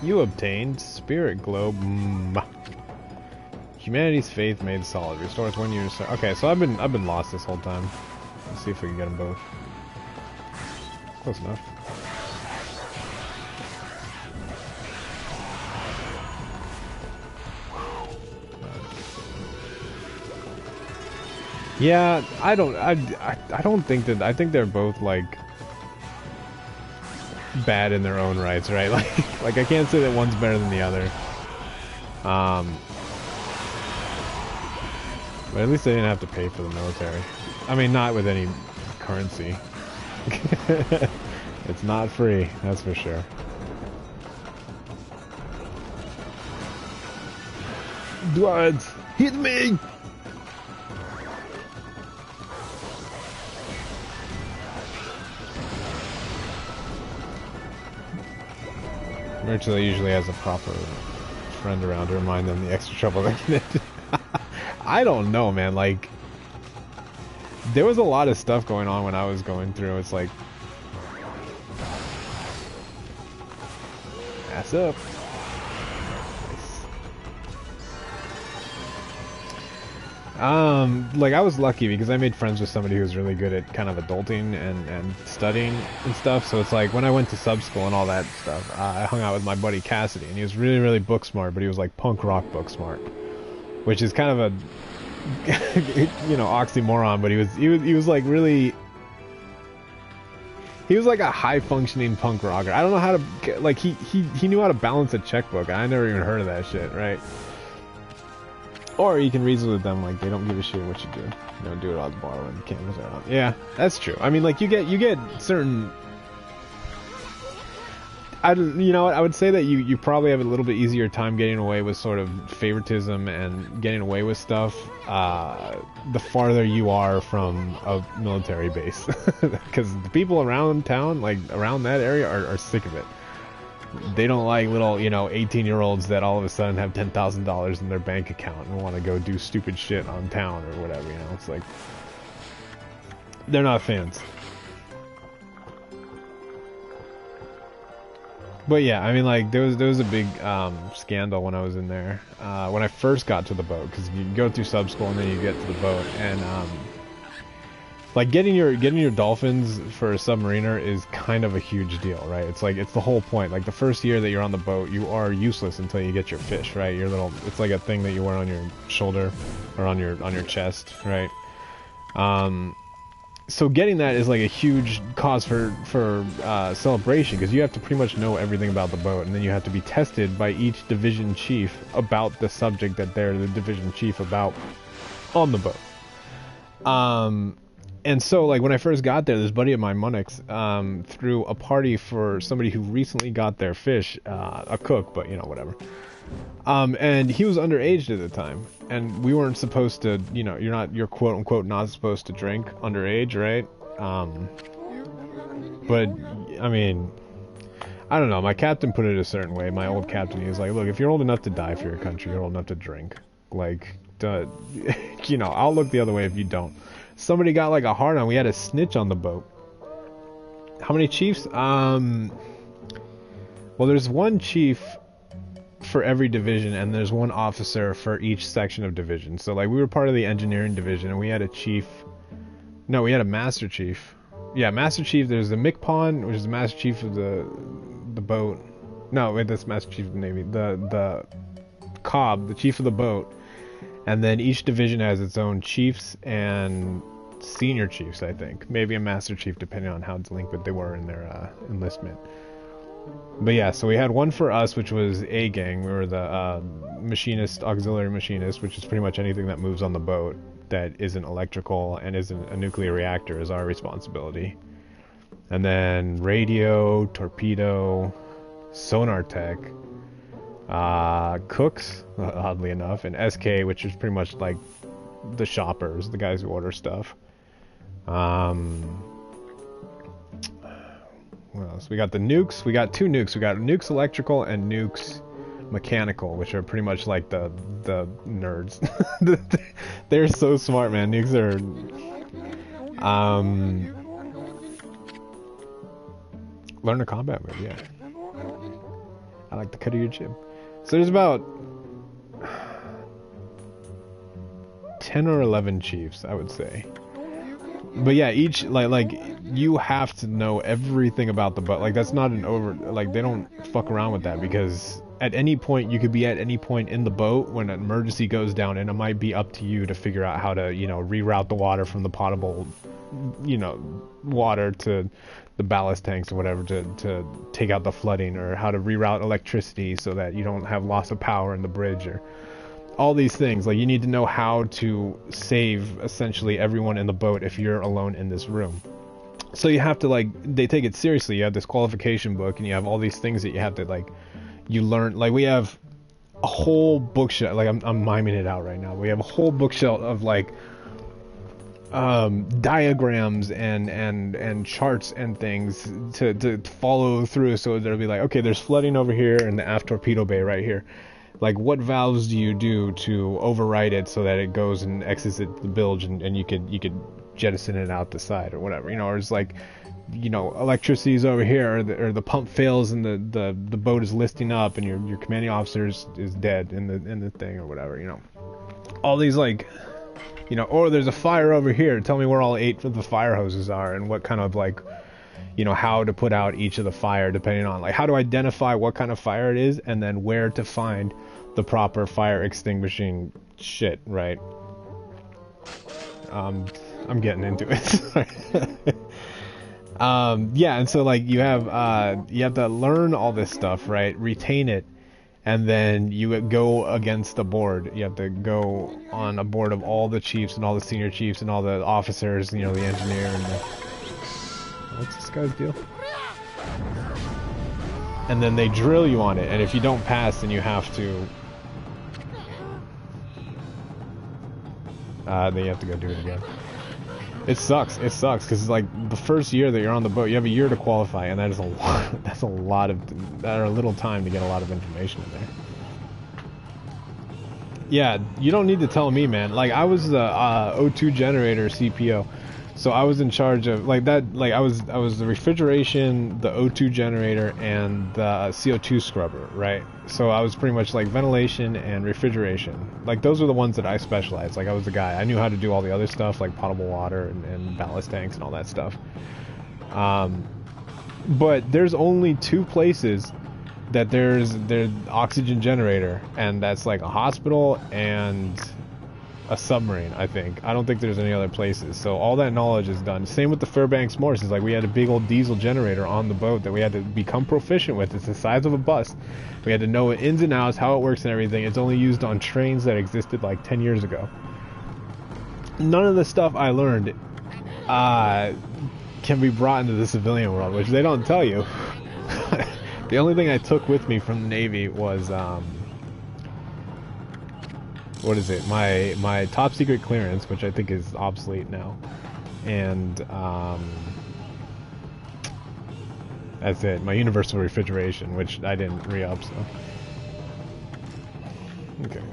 You obtained Spirit Globe. Humanity's faith made solid. Restores 1 year. Okay, so I've been lost this whole time. Let's see if we can get them both. Close enough. Yeah, I don't think that, I think they're both like bad in their own rights, right? Like I can't say that one's better than the other. But at least they didn't have to pay for the military. I mean, not with any currency. It's not free, that's for sure. Guards, hit me! Rachel usually has a proper friend around to remind them the extra trouble they get into. I don't know, man. Like, there was a lot of stuff going on when I was going through. It's like, ass up. Like I was lucky because I made friends with somebody who was really good at kind of adulting and studying and stuff. So it's like when I went to sub school and all that stuff, I hung out with my buddy Cassidy, and he was really, really book smart, but he was like punk rock book smart, which is kind of a you know, oxymoron. But he was like really, he was like a high functioning punk rocker. I don't know how to, like, he knew how to balance a checkbook. I never even heard of that shit, right? Or you can reason with them like they don't give a shit what you do. You know, do it on the bar when the cameras are on. Yeah, that's true. I mean, like you get certain. You know what? I would say that you probably have a little bit easier time getting away with sort of favoritism and getting away with stuff the farther you are from a military base, because the people around town, like around that area, are sick of it. They don't like little, you know, 18-year-olds that all of a sudden have $10,000 in their bank account and want to go do stupid shit on town or whatever, you know. It's like, they're not fans. But yeah, I mean, like, there was a big scandal when I was in there. When I first got to the boat, because you go through sub school and then you get to the boat, and like getting your dolphins for a submariner is kind of a huge deal, right? It's like, it's the whole point. Like the first year that you're on the boat, you are useless until you get your fish, right? Your little, it's like a thing that you wear on your shoulder or on your chest, right? So getting that is like a huge cause for celebration, because you have to pretty much know everything about the boat, and then you have to be tested by each division chief about the subject that they're the division chief about on the boat. And so, like, when I first got there, this buddy of mine, Monix, threw a party for somebody who recently got their fish, a cook, but, you know, whatever. And he was underage at the time, and we weren't supposed to, you know, you're quote-unquote not supposed to drink underage, right? But, I mean, I don't know, my captain put it a certain way, my old captain. He was like, look, if you're old enough to die for your country, you're old enough to drink. Like, you know, I'll look the other way if you don't. Somebody got like a hard on. We had a snitch on the boat. How many chiefs? Well, there's one chief for every division, and there's one officer for each section of division. So like we were part of the engineering division, and we had a chief. No, we had a master chief. Yeah, master chief. There's the MCPON, which is the master chief of the boat. No, wait, that's master chief of the Navy. The Cobb, the chief of the boat. And then each division has its own chiefs and senior chiefs, I think. Maybe a master chief, depending on how delinquent they were in their enlistment. But yeah, so we had one for us, which was A gang. We were the machinist, auxiliary machinist, which is pretty much anything that moves on the boat that isn't electrical and isn't a nuclear reactor is our responsibility. And then radio, torpedo, sonar tech, cooks, oddly enough, and SK, which is pretty much like the shoppers, the guys who order stuff. What else? We got the nukes. We got two nukes. We got nukes electrical and nukes mechanical, which are pretty much like the nerds. They're so smart, man. Nukes are learn a combat move. Yeah, I like the cut of your jib. So there's about 10 or 11 chiefs, I would say. But yeah, each like you have to know everything about the boat. Like that's not an like they don't fuck around with that, because at any point you could be at any point in the boat when an emergency goes down, and it might be up to you to figure out how to, you know, reroute the water from the potable, you know, water to the ballast tanks or whatever to take out the flooding, or how to reroute electricity so that you don't have loss of power in the bridge, or all these things. Like you need to know how to save essentially everyone in the boat if you're alone in this room. So you have to, like, they take it seriously. You have this qualification book, and you have all these things that you have to, like, you learn. Like we have a whole bookshelf. Like I'm miming it out right now. We have a whole bookshelf of like diagrams and charts and things to follow through. So there'll be like, okay, there's flooding over here in the aft torpedo bay right here. Like, what valves do you do to override it so that it goes and exits the bilge, and you could jettison it out the side or whatever, you know? Or it's like, you know, electricity's over here, or the pump fails and the boat is listing up, and your commanding officer is dead in the thing or whatever, you know? All these, like, you know, or there's a fire over here. Tell me where all 8 of the fire hoses are, and what kind of, like, you know, how to put out each of the fire, depending on, like, how to identify what kind of fire it is, and then where to find the proper fire extinguishing shit, right? I'm getting into it. Yeah, and so, like, you have to learn all this stuff, right? Retain it, and then you go against the board. You have to go on a board of all the chiefs and all the senior chiefs and all the officers, you know, the engineer and the... What's this guy's deal? And then they drill you on it, and if you don't pass, then you have to... then you have to go do it again. It sucks, because like the first year that you're on the boat, you have a year to qualify, and that is a lot. That's a lot of, that are a little time to get a lot of information in there. Yeah, you don't need to tell me, man. Like, I was the O2 generator CPO, so I was in charge of, like, that, like, I was the refrigeration, the O2 generator, and the CO2 scrubber, right? So I was pretty much like ventilation and refrigeration. Like, those were the ones that I specialized. Like, I was the guy. I knew how to do all the other stuff, like potable water and ballast tanks and all that stuff. But there's only 2 places that there's oxygen generator, and that's like a hospital and a submarine, I think. I don't think there's any other places. So all that knowledge is done. Same with the Fairbanks Morse. It's like we had a big old diesel generator on the boat that we had to become proficient with. It's the size of a bus. We had to know it ins and outs, how it works and everything. It's only used on trains that existed like 10 years ago. None of the stuff I learned can be brought into the civilian world, which they don't tell you. The only thing I took with me from the Navy was what is it? My top secret clearance, which I think is obsolete now, and that's it. My universal refrigeration, which I didn't re-up, so. Okay.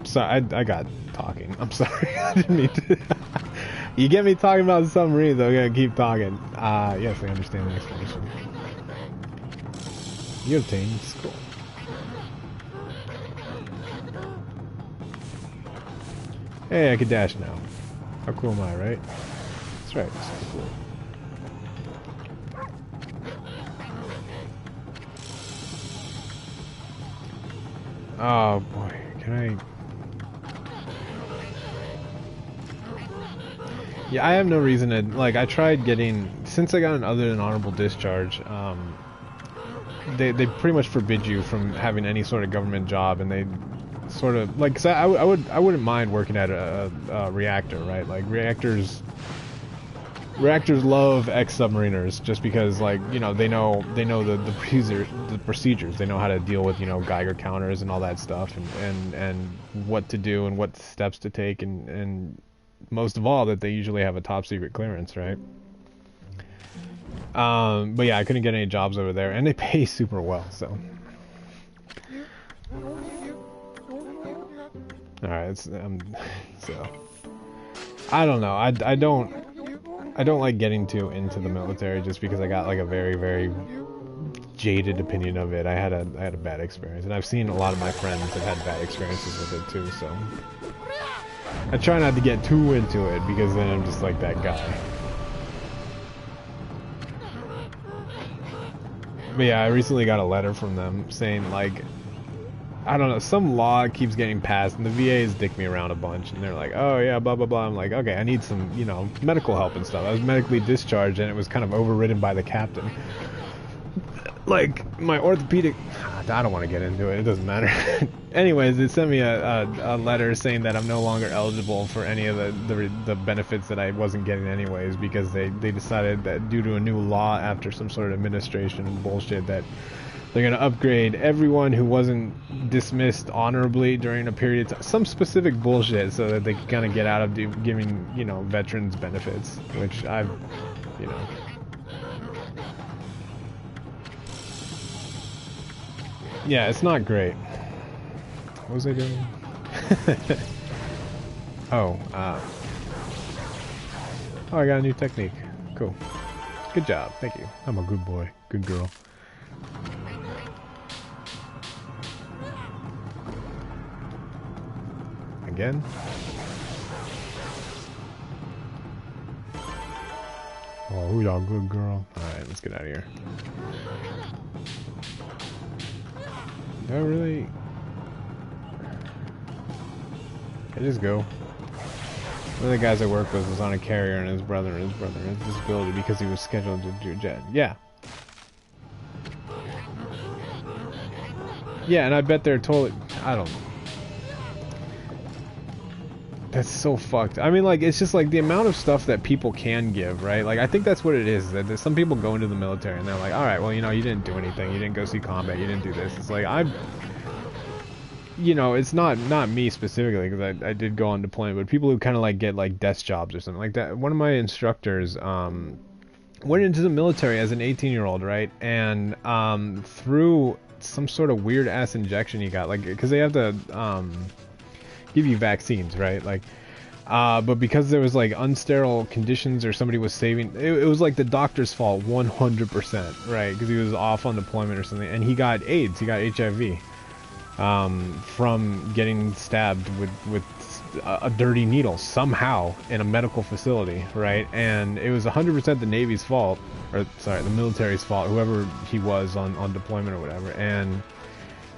So I got talking. I'm sorry. I didn't mean to. You get me talking about submarines, I'm gonna keep talking. Yes, I understand the explanation. You obtained school. Hey, I can dash now. How cool am I, right? That's right, that's so cool. Oh boy, can I... Yeah, I have no reason to, like, I tried getting, since I got an other than honorable discharge, they pretty much forbid you from having any sort of government job, and they sort of, like, cause I wouldn't mind working at a reactor, right? Like, reactors love ex-submariners just because, like, you know, they know the procedures. They know how to deal with, you know, Geiger counters and all that stuff, and what to do and what steps to take, and most of all, that they usually have a top secret clearance, right? But yeah, I couldn't get any jobs over there, and they pay super well, so. Alright, so. I don't know, I don't like getting too into the military just because I got like a very, very jaded opinion of it. I had a bad experience, and I've seen a lot of my friends have had bad experiences with it too, so. I try not to get too into it because then I'm just like that guy. But yeah, I recently got a letter from them saying, like, I don't know, some law keeps getting passed, and the VA's dick me around a bunch, and they're like, oh yeah, blah blah blah. I'm like, okay, I need some, you know, medical help and stuff. I was medically discharged, and it was kind of overridden by the captain. Like, my orthopedic, I don't want to get into it, it doesn't matter. Anyways, they sent me a letter saying that I'm no longer eligible for any of the benefits that I wasn't getting anyways, because they decided that due to a new law after some sort of administration bullshit that they're going to upgrade everyone who wasn't dismissed honorably during a period of time, some specific bullshit, so that they can kind of get out of giving, you know, veterans benefits, which I've, you know. Yeah, it's not great. What was I doing? Oh, oh, I got a new technique. Cool. Good job. Thank you. I'm a good boy. Good girl. Again? Oh, y'all good girl. Alright, let's get out of here. Do I really? I just go. One of the guys I work with was on a carrier, and his brother had disability because he was scheduled to do jet. Yeah. Yeah, and I bet they're totally. I don't know. That's so fucked. I mean, like, it's just like the amount of stuff that people can give, right? Like, I think that's what it is. That some people go into the military and they're like, all right, well, you know, you didn't do anything. You didn't go see combat. You didn't do this. It's like, you know, it's not me specifically, because I did go on deployment, but people who kind of like get like desk jobs or something like that. One of my instructors went into the military as an 18-year-old, right? And through some sort of weird ass injection he got, like, because they have to give you vaccines, right? Like, but because there was like unsterile conditions, or somebody was saving, it was like the doctor's fault 100%, right? Because he was off on deployment or something, and he got AIDS, he got HIV. From getting stabbed with a dirty needle somehow in a medical facility, right? And it was 100% the Navy's fault, or sorry, the military's fault, whoever he was on deployment or whatever. And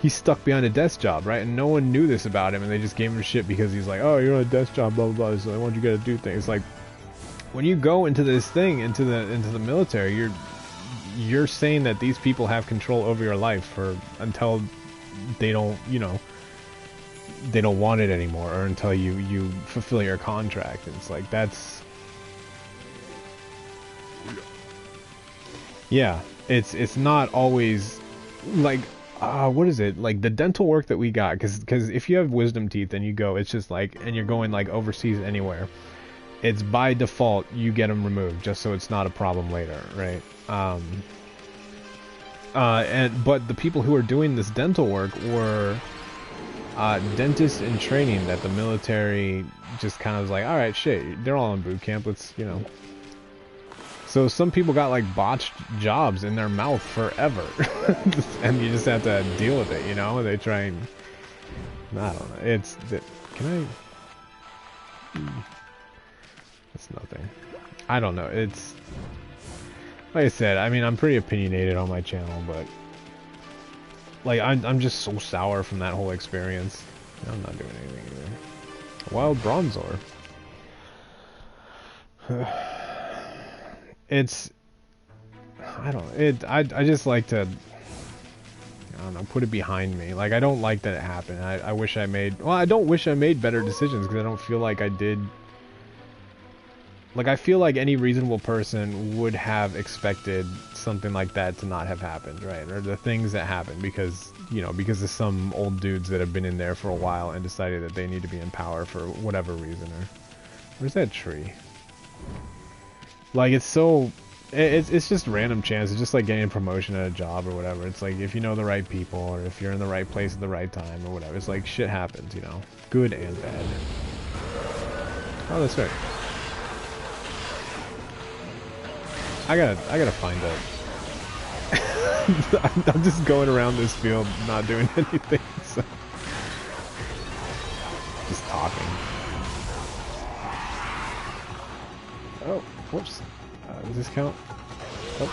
he's stuck behind a desk job, right? And no one knew this about him, and they just gave him shit because he's like, oh, you're on a desk job, blah blah blah. So I want you to do things. Like, when you go into this thing, into the military, you're saying that these people have control over your life until they don't, you know, they don't want it anymore, or until you fulfill your contract. And it's like, that's, yeah, it's not always like, what is it, like the dental work that we got, because if you have wisdom teeth and you go, it's just like, and you're going like overseas anywhere, it's by default you get them removed just so it's not a problem later, right? But the people who are doing this dental work were dentists in training that the military just kind of was like, all right, shit, they're all in boot camp, let's, you know. So some people got like botched jobs in their mouth forever, and you just have to deal with it, you know. They try and, I don't know. Can I? It's nothing. I don't know. It's. Like I said, I mean, I'm pretty opinionated on my channel, but like I'm just so sour from that whole experience. I'm not doing anything either. Wild Bronzor. It's, I don't. I just like to, I don't know, put it behind me. Like, I don't like that it happened. I wish I made. Well, I don't wish I made better decisions, because I don't feel like I did. Like, I feel like any reasonable person would have expected something like that to not have happened, right? Or the things that happened because, you know, because of some old dudes that have been in there for a while and decided that they need to be in power for whatever reason. Or, where's that tree? Like, it's so, it's just random chance. It's just like getting a promotion at a job or whatever. It's like, if you know the right people, or if you're in the right place at the right time or whatever, it's like shit happens, you know, good and bad. Oh, that's right. I gotta find out. I'm just going around this field, not doing anything, so. Just talking. Oh, whoops. Does this count? Oh.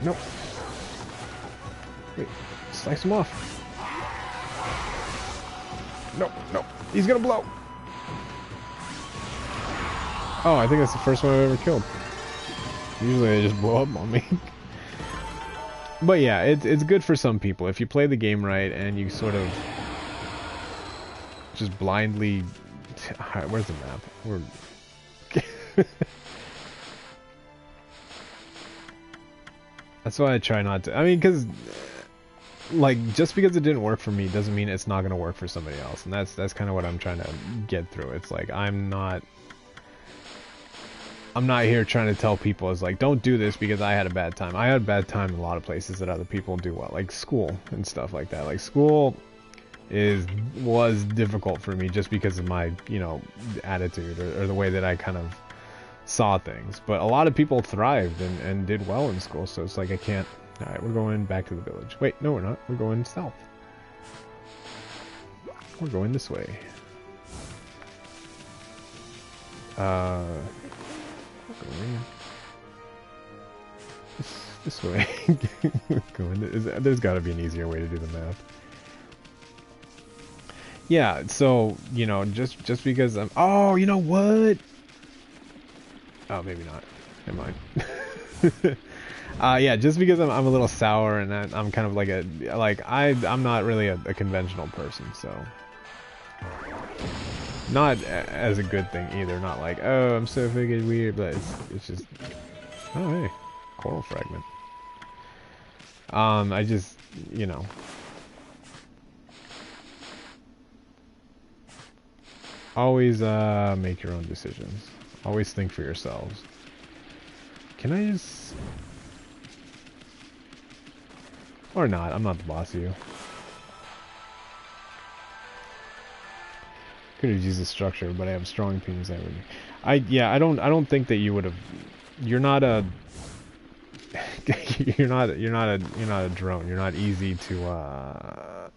Nope. Wait, slice him off. Nope, nope. He's gonna blow. Oh, I think that's the first one I've ever killed. Usually they just blow up on me. But yeah, it's good for some people. If you play the game right and you sort of just blindly... Where's the map? That's why I try not to... I mean, because... Like, just because it didn't work for me doesn't mean it's not going to work for somebody else. And that's kind of what I'm trying to get through. It's like, I'm not here trying to tell people, it's like, don't do this because I had a bad time. I had a bad time in a lot of places that other people do well. Like school and stuff like that. Like, school was difficult for me just because of my, you know, attitude or the way that I kind of saw things. But a lot of people thrived and did well in school. So it's like, I can't... Alright, we're going back to the village. Wait, no we're not. We're going south. We're going this way. Going this way. There's gotta be an easier way to do the math. Yeah, so, you know, just because I'm... Oh, you know what? Oh, maybe not. Never mind. Yeah, just because I'm a little sour and I'm kind of like I'm not really a conventional person, so not as a good thing either. Not like, oh, I'm so freaking weird, but it's just, oh hey, coral fragment. I just, you know, always make your own decisions. Always think for yourselves. Can I just... Or not, I'm not the boss of you. Could have used the structure, but I have strong opinions. I don't think that you would have... You're not a... you're not a drone. You're not easy to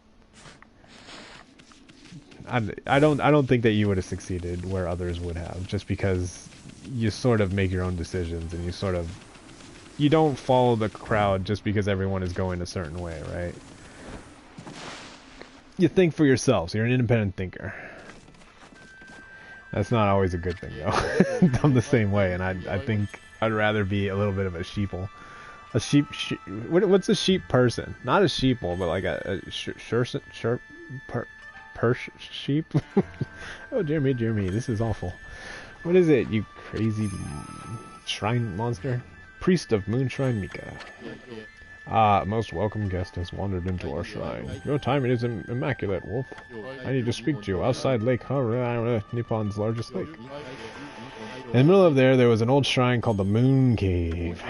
I don't think that you would have succeeded where others would have, just because you sort of make your own decisions and you don't follow the crowd just because everyone is going a certain way, right? You think for yourself, so you're an independent thinker. That's not always a good thing, though. I'm the same way, and I think I'd rather be a little bit of a sheeple. A sheep... what's a sheep person? Not a sheeple, but like a sheep? Oh, dear me, this is awful. What is it, you crazy shrine monster? Priest of Moonshine Mika. Ah, a most welcome guest has wandered into our shrine. Your timing is immaculate, Wolf. I need to speak to you outside Lake Nippon's largest lake. In the middle of there was an old shrine called the Moon Cave.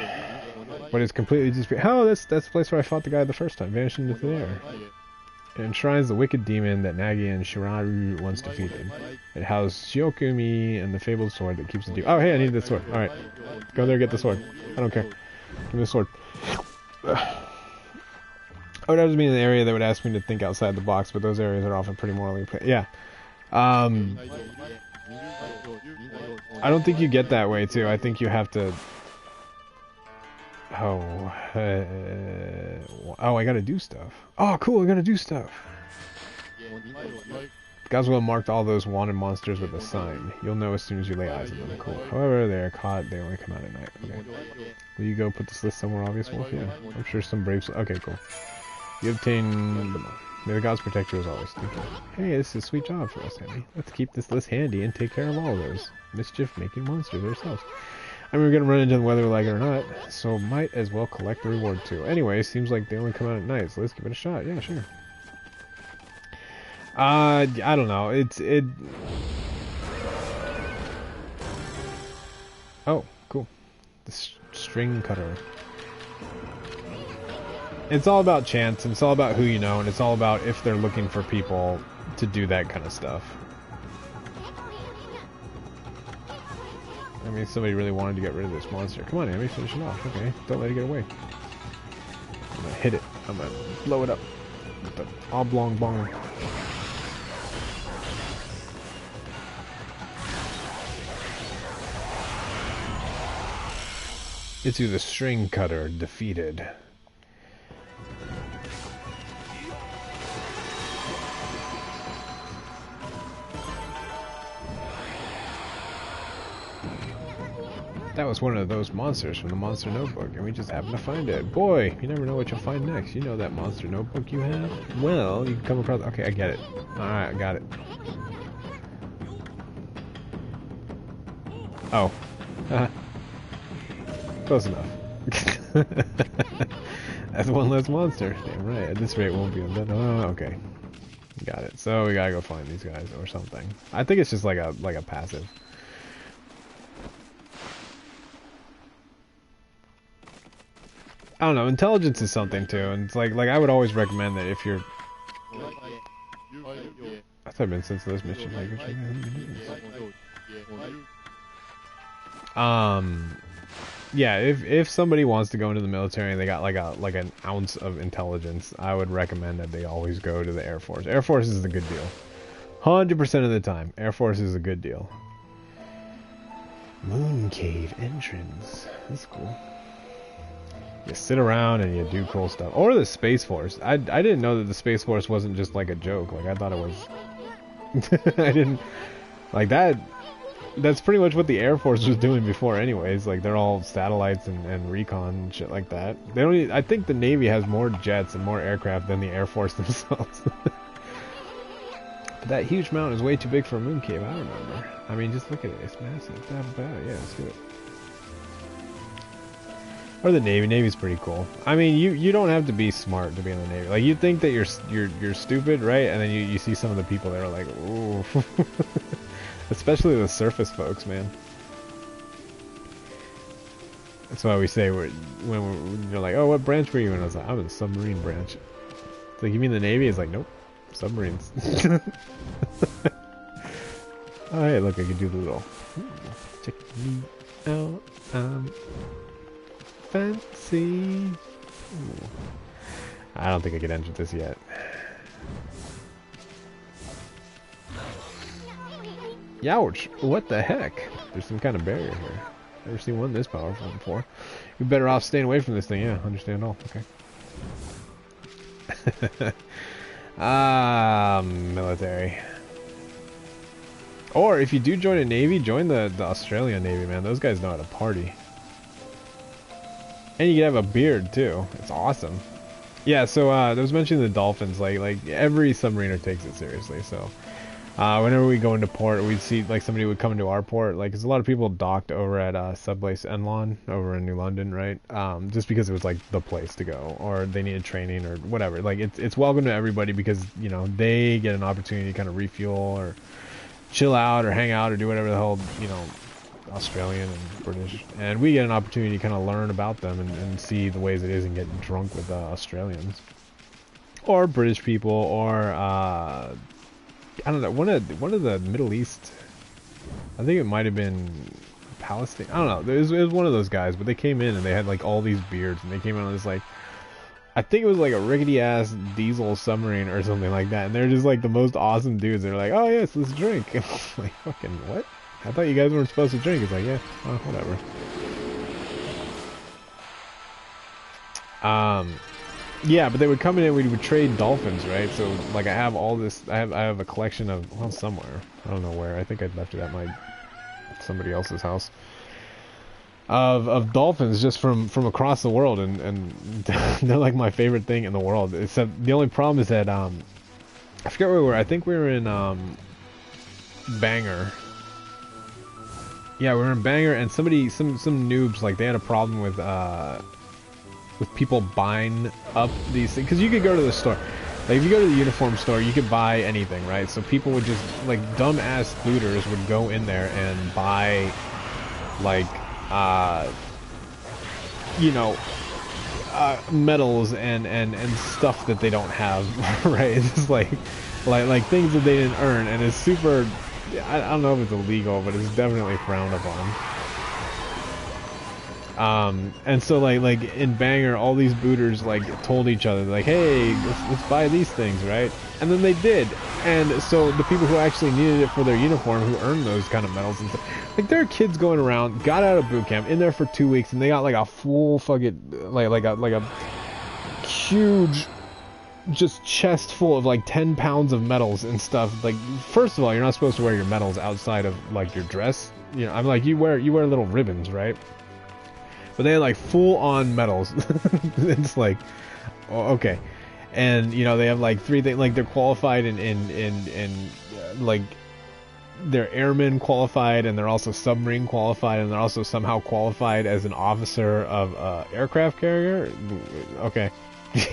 But it's completely disappeared. Oh, that's the place where I fought the guy the first time, vanished into the air. It enshrines the wicked demon that Nagi and Shiraru once defeated. It housed Shiokumi and the fabled sword that keeps the demon. Oh, hey, I need that sword. Alright. Go there, get the sword. I don't care. Give me the sword. I would have to be in an area that would ask me to think outside the box, but those areas are often pretty morally... Yeah. I don't think you get that way, too. I think you have to... Oh, I gotta do stuff. Oh, cool, I gotta do stuff. Gazwa marked all those wanted monsters with a sign. You'll know as soon as you lay eyes on them. Cool. However, they're caught. They only come out at night. Okay. Will you go put this list somewhere obvious, Wolf? Yeah. I'm sure some brave... Okay, cool. You obtain... May the gods protect you as always. Thank you. Hey, this is a sweet job for us, Handy. Let's keep this list handy and take care of all of those mischief-making monsters ourselves. I mean, we're gonna run into them whether we like it or not, so might as well collect the reward too. Anyway, seems like they only come out at night, so let's give it a shot. Yeah, sure. I don't know. Oh, cool. The string cutter. It's all about chance, and it's all about who you know, and it's all about if they're looking for people to do that kind of stuff. I mean, somebody really wanted to get rid of this monster. Come on, Amy, finish it off. Okay, don't let it get away. I'm gonna hit it. I'm gonna blow it up with the oblong bong. It's you, the string cutter, defeated. That was one of those monsters from the Monster Notebook, and we just happened to find it. Boy, you never know what you'll find next. You know that Monster Notebook you have? Well, you can come across... Okay, I get it. Alright, I got it. Oh. Close enough. That's one less monster. Damn right. At this rate, it won't be undone. Oh, okay. Got it. So we gotta go find these guys or something. I think it's just like a passive. I don't know. Intelligence is something too, and it's like I would always recommend that if you're. I thought I've been since this mission. Yeah, if somebody wants to go into the military and they got like an ounce of intelligence, I would recommend that they always go to the Air Force. Air Force is a good deal. 100% of the time, Air Force is a good deal. Moon Cave entrance. That's cool. You sit around and you do cool stuff. Or the Space Force. I didn't know that the Space Force wasn't just like a joke. Like I thought it was. I didn't like that. That's pretty much what the Air Force was doing before anyways. Like they're all satellites and recon and shit like that. They don't even, I think the Navy has more jets and more aircraft than the Air Force themselves. That huge mountain is way too big for a moon cave. I don't remember. I mean, just look at it. It's massive. Yeah, let's do it. Or the Navy. Navy's pretty cool. I mean, you don't have to be smart to be in the Navy. Like you think that you're stupid, right? And then you see some of the people that are like, ooh. Especially the surface folks, man. That's why we say when you're like, oh, what branch were you in? I was like, I'm in the submarine branch. It's like, you mean the Navy? It's like, nope, submarines. Oh, hey, look, I can do the little. Check me out, I'm fancy. Ooh. I don't think I can enter this yet. Youch! What the heck? There's some kind of barrier here. Never seen one this powerful before. You're better off staying away from this thing. Yeah, understand all. Okay. Military. Or if you do join a Navy, join the Australian Navy, man. Those guys know how to party. And you can have a beard too. It's awesome. Yeah, so I was mentioning the dolphins. Like every submariner takes it seriously. So whenever we go into port, we'd see like somebody would come into our port. Like, there's a lot of people docked over at Subbase Enlon over in New London, right? Just because it was like the place to go, or they needed training or whatever. Like it's welcome to everybody because you know they get an opportunity to kind of refuel or chill out or hang out or do whatever the hell, you know, Australian and British, and we get an opportunity to kind of learn about them and see the ways it is and get drunk with Australians or British people or I don't know, one of the Middle East, I think it might have been Palestine, I don't know, it was one of those guys, but they came in and they had like all these beards and they came in on this like, I think it was like a rickety ass diesel submarine or something like that, and they're just like the most awesome dudes. They're like, oh yes, let's drink. And I'm like, fucking what? I thought you guys weren't supposed to drink. It's like, yeah, oh, whatever. Yeah, but they would come in and we would trade dolphins, right? So like I have all this, I have a collection of, well, somewhere, I don't know where, I think I left it at somebody else's house, of dolphins just from across the world, and they're like my favorite thing in the world. Except the only problem is that I forget where we were. I think we were in Bangor. Yeah, we were in Bangor, and some noobs, like, they had a problem with people buying up these things, because you could go to the store, like if you go to the uniform store, you could buy anything, right? So people would just, like, dumbass looters would go in there and buy like you know, medals and stuff that they don't have, right? It's just like things that they didn't earn, and it's super, I don't know if it's illegal, but it's definitely frowned upon. And so like in Banger, all these booters like told each other like, hey, let's buy these things, right? And then they did. And so the people who actually needed it for their uniform, who earned those kind of medals and stuff, like there are kids going around, got out of boot camp, in there for 2 weeks, and they got like a full fucking like a huge just chest full of like 10 pounds of medals and stuff. Like, first of all, you're not supposed to wear your medals outside of like your dress. You know, I'm like, you wear little ribbons, right? But they had like full on medals. It's like, oh, okay. And you know, they have like 3 things, like they're qualified in like they're airmen qualified, and they're also submarine qualified, and they're also somehow qualified as an officer of aircraft carrier. Okay.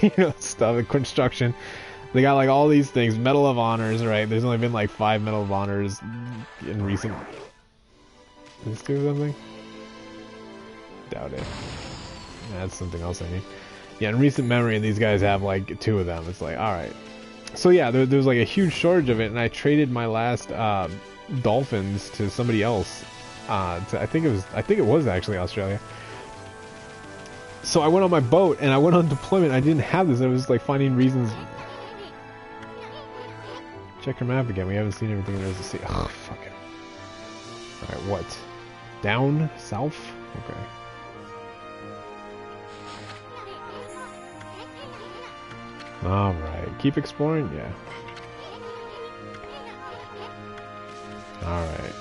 You know, stuff, construction. They got like all these things, Medal of Honors, right? There's only been like 5 Medal of Honors in recent. Did this do something? Doubt it. That's something else I need. Yeah, in recent memory, these guys have like 2 of them. It's like, all right. So yeah, there's like a huge shortage of it, and I traded my last dolphins to somebody else. I think it was actually Australia. So I went on my boat, and I went on deployment. I didn't have this. I was like finding reasons. Check your map again. We haven't seen everything there is to see. Oh, fuck it. Alright, what? Down? South? Okay. Alright. Keep exploring? Yeah. Alright.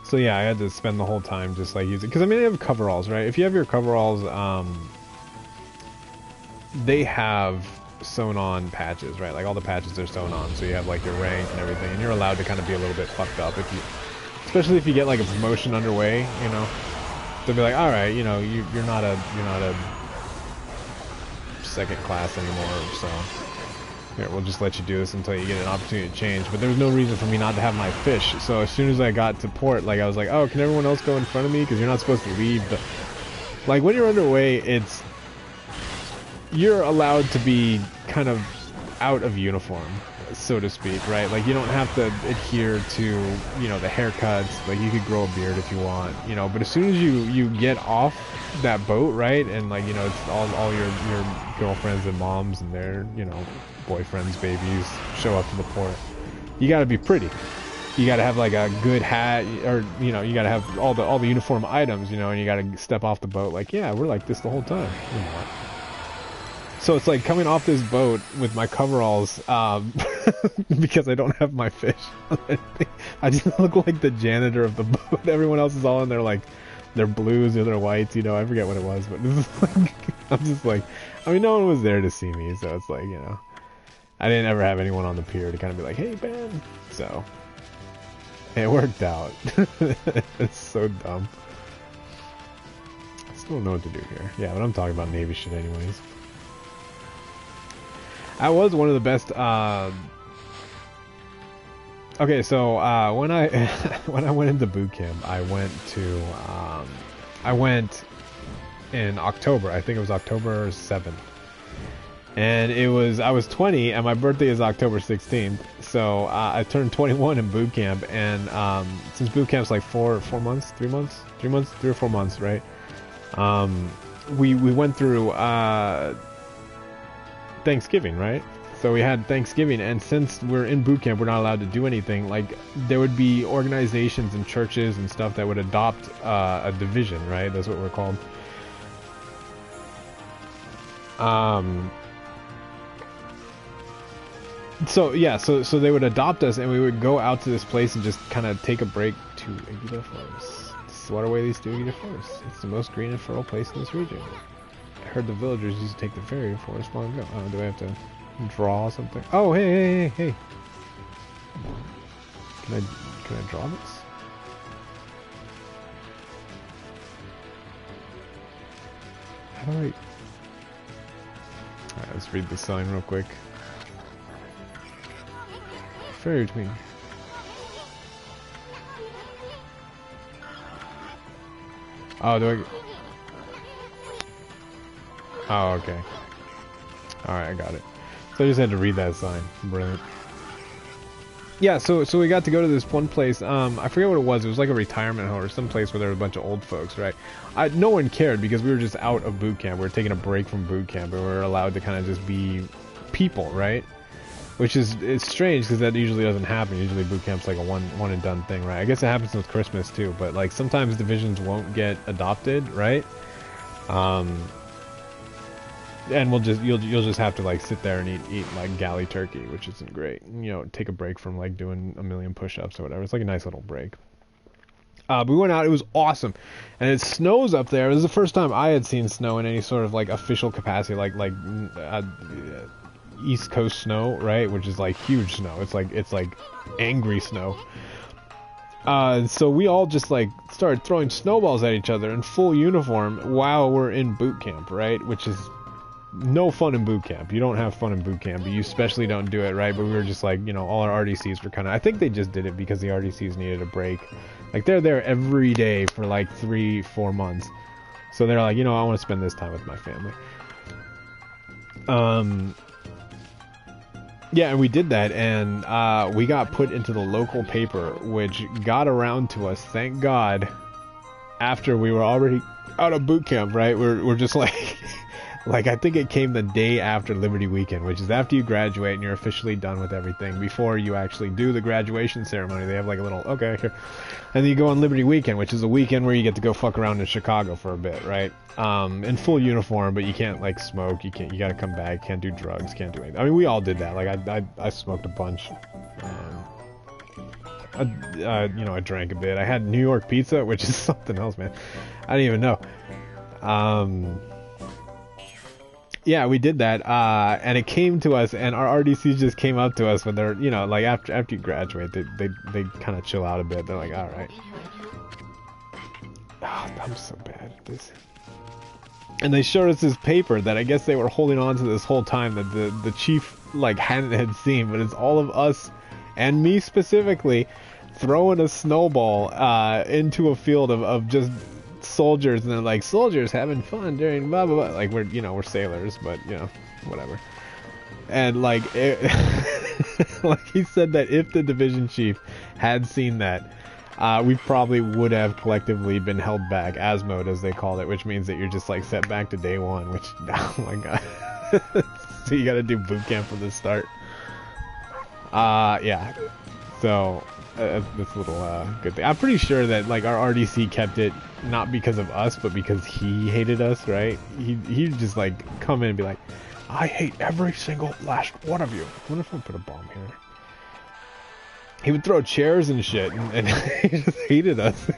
So yeah, I had to spend the whole time just like using, because I mean they have coveralls, right? If you have your coveralls, they have sewn on patches, right? Like all the patches are sewn on, so you have like your rank and everything, and you're allowed to kind of be a little bit fucked up if you, especially if you get like a promotion underway, you know. They'll be like, all right, you know, you're not a second class anymore, so here, we'll just let you do this until you get an opportunity to change. But there was no reason for me not to have my fish. So as soon as I got to port, like I was like, oh, can everyone else go in front of me? Because you're not supposed to leave. Like when you're underway, you're allowed to be kind of out of uniform, so to speak, right? Like you don't have to adhere to, you know, the haircuts. Like you could grow a beard if you want, you know. But as soon as you get off that boat, right, and like, you know, it's all your girlfriends and moms and their, you know, boyfriends, babies show up to the port. You gotta be pretty. You gotta have like a good hat, or you know, you gotta have all the uniform items, you know, and you gotta step off the boat like, yeah, we're like this the whole time. You know what? So it's like coming off this boat with my coveralls, because I don't have my fish. I just look like the janitor of the boat. Everyone else is all in their blues or their whites, you know. I forget what it was, but like, I'm just like, I mean, no one was there to see me, so it's like, you know, I didn't ever have anyone on the pier to kind of be like, hey, Ben. So it worked out. It's so dumb. I still don't know what to do here. Yeah, but I'm talking about Navy shit anyways. I was one of the best. Okay, so when I went into boot camp, I went in October. I think it was October 7th, and I was 20, and my birthday is October 16th. So I turned 21 in boot camp, and since boot camp's like 3 or 4 months, right? We went through Thanksgiving, right? So we had Thanksgiving, and since we're in boot camp, we're not allowed to do anything. Like, there would be organizations and churches and stuff that would adopt a division, right? That's what we're called. So yeah, so they would adopt us, and we would go out to this place and just kind of take a break to Aguila Forest. This is what our way leads to Aguila Forest. It's the most green and fertile place in this region. I heard the villagers used to take the ferry to Forest long ago. Do I have to draw something? Oh, hey. Can I draw this? How do I... Alright, let's read the sign real quick. Ferry between... Oh, do I... Oh, okay. Alright, I got it. So I just had to read that sign. Brilliant. Yeah, so we got to go to this one place. I forget what it was. It was like a retirement home or some place where there were a bunch of old folks, right? No one cared because we were just out of boot camp. We were taking a break from boot camp, and we were allowed to kind of just be people, right? Which is it's strange because that usually doesn't happen. Usually boot camp's like a one and done thing, right? I guess it happens with Christmas too, but like sometimes divisions won't get adopted, right? And you'll just have to like sit there and eat like galley turkey, which isn't great. You know, take a break from like doing a million push-ups or whatever. It's like a nice little break. But we went out. It was awesome, and it snows up there. It was the first time I had seen snow in any sort of like official capacity, like East Coast snow, right? Which is like huge snow. It's like angry snow. So we all just like started throwing snowballs at each other in full uniform while we're in boot camp, right? Which is no fun in boot camp. You don't have fun in boot camp. You especially don't do it, right? But we were just like, you know, all our RDCs were kind of... I think they just did it because the RDCs needed a break. Like, they're there every day for like 3-4 months. So they're like, you know, I want to spend this time with my family. Yeah, and we did that, and we got put into the local paper, which got around to us, thank God, after we were already out of boot camp, right? We're just like... Like, I think it came the day after Liberty Weekend, which is after you graduate and you're officially done with everything. Before you actually do the graduation ceremony, they have like a little, okay, here. And then you go on Liberty Weekend, which is a weekend where you get to go fuck around in Chicago for a bit, right? In full uniform, but you can't, like, smoke. You gotta come back, can't do drugs, can't do anything. I mean, we all did that. Like, I smoked a bunch. You know, I drank a bit. I had New York pizza, which is something else, man. I didn't even know. Yeah, we did that, and it came to us, and our RDCs just came up to us when they're, you know, like after you graduate, they kind of chill out a bit. They're like, all right. Oh, I'm so bad at this. And they showed us this paper that I guess they were holding on to this whole time that the chief like had seen, but it's all of us and me specifically throwing a snowball into a field of just soldiers, and they're like, soldiers having fun during blah blah blah. Like, we're sailors, but you know, whatever. And like like he said that if the division chief had seen that, we probably would have collectively been held back, ASMO'd as they called it, which means that you're just like set back to day one, which, oh my god. So you gotta do boot camp from the start. Yeah, so this little good thing. I'm pretty sure that like our RDC kept it not because of us, but because he hated us, right? He'd just like come in and be like, I hate every single last one of you. I wonder if I put a bomb here. He would throw chairs and shit, and he just hated us.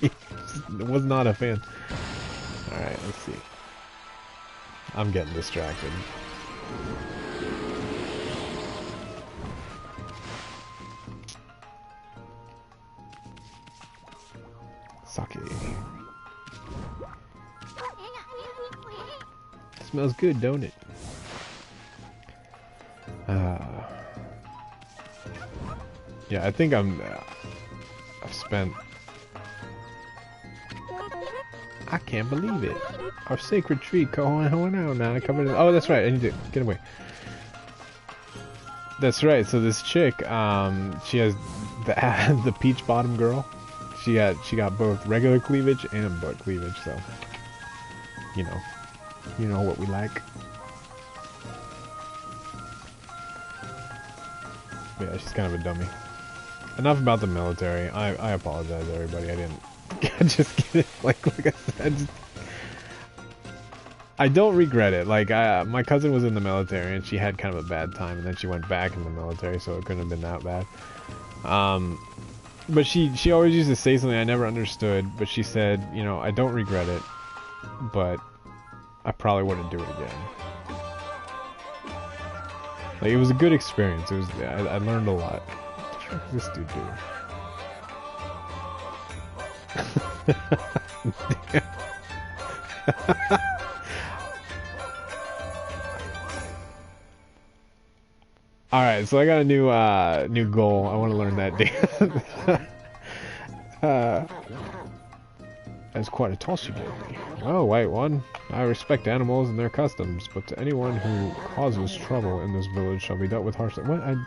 He just was not a fan. Alright, let's see. I'm getting distracted. Sake. Smells good, don't it? Yeah, I think I've spent... I can't believe it. Our sacred tree going on now. Covered in... Oh, that's right. I need to get away. That's right. So this chick, she has the peach bottom girl. She got both regular cleavage and butt cleavage. So, you know what we like. But yeah, she's kind of a dummy. Enough about the military. I apologize, everybody. I didn't just get it. Like I said, I don't regret it. Like my cousin was in the military and she had kind of a bad time, and then she went back in the military, so it couldn't have been that bad. But she always used to say something I never understood. But she said, you know, I don't regret it, but I probably wouldn't do it again. Like, it was a good experience. It was I learned a lot. What the fuck this dude do? Alright, so I got a new goal. I want to learn that dance. That's quite a toss you gave me. Well, White One, I respect animals and their customs, but to anyone who causes trouble in this village shall be dealt with harshly. What?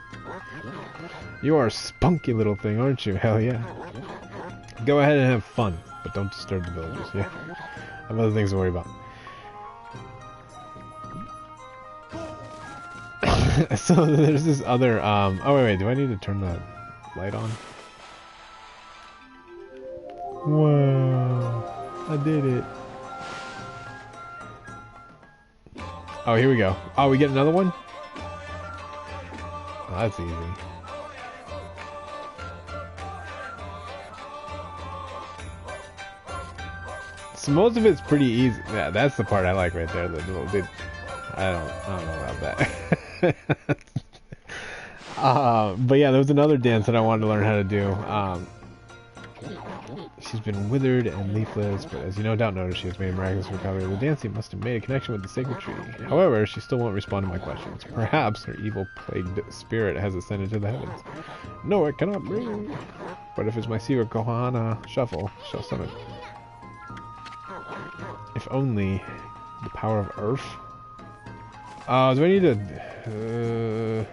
You are a spunky little thing, aren't you? Hell yeah. Go ahead and have fun, but don't disturb the villagers, yeah? I have other things to worry about. So there's this other, oh wait, do I need to turn the light on? Whoa, I did it. Oh, here we go. Oh, we get another one? Oh, that's easy. So most of it's pretty easy. Yeah, that's the part I like right there. The little bit. I don't know about that. But yeah, there was another dance that I wanted to learn how to do. She's been withered and leafless, but as you no doubt noticed, she has made a miraculous recovery. The dancing must have made a connection with the sacred tree. However, she still won't respond to my questions. Perhaps her evil plagued spirit has ascended to the heavens. No, it cannot be. But if it's my secret Kohana shuffle, shall summon. If only the power of Earth. Do I need to?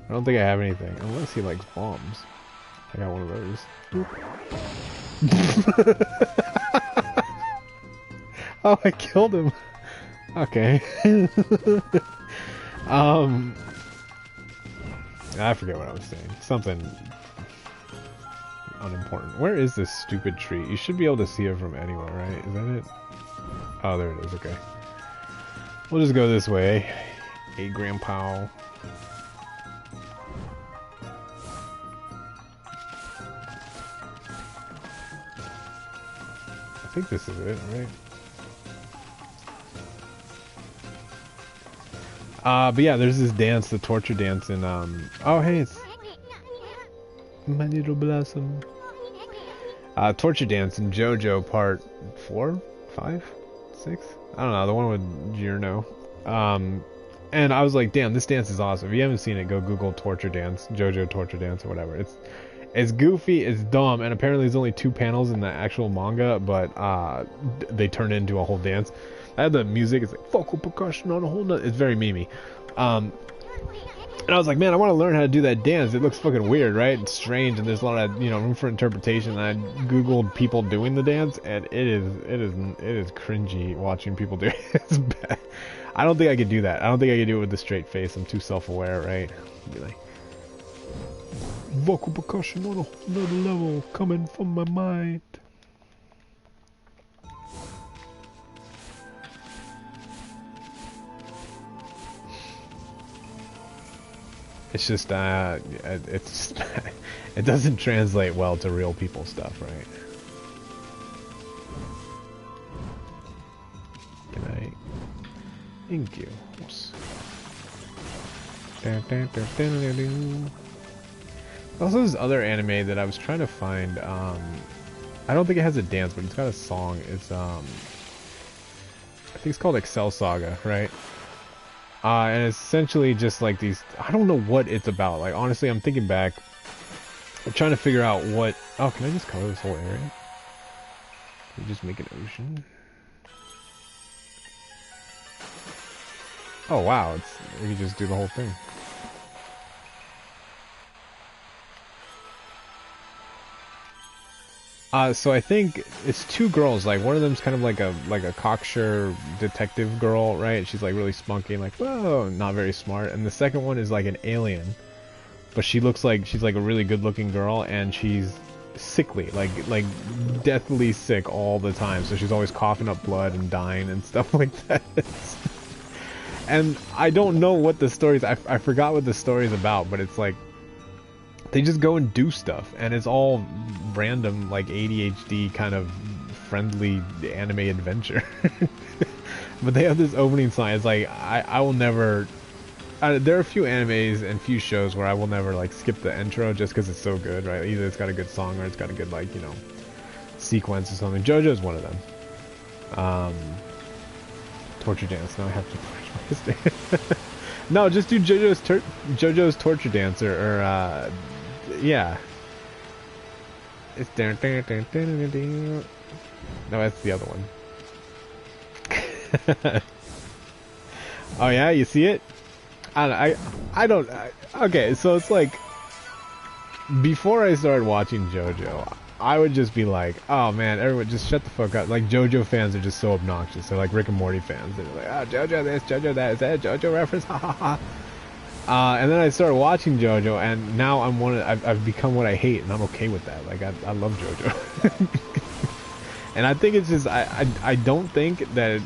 I don't think I have anything. Unless he likes bombs. I got one of those. Oh, I killed him. Okay. I forget what I was saying. Something unimportant. Where is this stupid tree? You should be able to see it from anywhere, right? Is that it? Oh, there it is. Okay. We'll just go this way. Hey, Grandpa. I think this is it, right? But yeah, there's this dance, the torture dance, and oh hey, it's my little blossom. Torture dance in JoJo Part 4, 5, 6. I don't know, the one with Jirno. And I was like, damn, this dance is awesome. If you haven't seen it, go Google torture dance, JoJo torture dance, or whatever. It's goofy, it's dumb, and apparently there's only 2 panels in the actual manga, but they turn it into a whole dance. I had the music, it's like vocal percussion on a whole nother, it's very memey. And I was like, man, I want to learn how to do that dance. It looks fucking weird, right? It's strange, and there's a lot of, room for interpretation. And I googled people doing the dance, and it is cringy watching people do it. It's bad. I don't think I could do that. I don't think I could do it with a straight face. I'm too self-aware, right? I'd be like, vocal percussion on a whole nother level coming from my mind. It's just, it doesn't translate well to real people stuff, right? Can I? Thank you. Also, this other anime that I was trying to find, I don't think it has a dance, but it's got a song. It's, I think it's called Excel Saga, right? And it's essentially just like these, I don't know what it's about. Like, honestly, I'm thinking back. I'm trying to figure out what, oh, can I just color this whole area? Can we just make an ocean? Oh, wow, we can just do the whole thing. So I think it's 2 girls. Like, one of them's kind of like a cocksure detective girl, right? She's like really spunky, and like, whoa, not very smart. And the second one is like an alien, but she looks like she's like a really good-looking girl, and she's sickly, like deathly sick all the time. So she's always coughing up blood and dying and stuff like that. And I don't know what the story is. I forgot what the story is about, but it's like, they just go and do stuff, and it's all random, like ADHD kind of friendly anime adventure. But they have this opening song. It's like, I will never, there are a few animes and few shows where I will never like skip the intro just because it's so good, right? Either it's got a good song or it's got a good, like, sequence or something. JoJo's one of them. Torture dance. Now I have to push my stick. No, just do JoJo's Torture Dancer, or yeah. It's no, that's the other one. Oh yeah, you see it? I don't. Okay, so it's like before I started watching JoJo, I would just be like, "Oh man, everyone just shut the fuck up!" Like JoJo fans are just so obnoxious. They're like Rick and Morty fans. They're like, "Oh, JoJo this, JoJo that. Is that a JoJo reference?" Ha ha ha. And then I started watching JoJo, and now I've become what I hate, and I'm okay with that. Like I love JoJo, and I think it's just I don't think that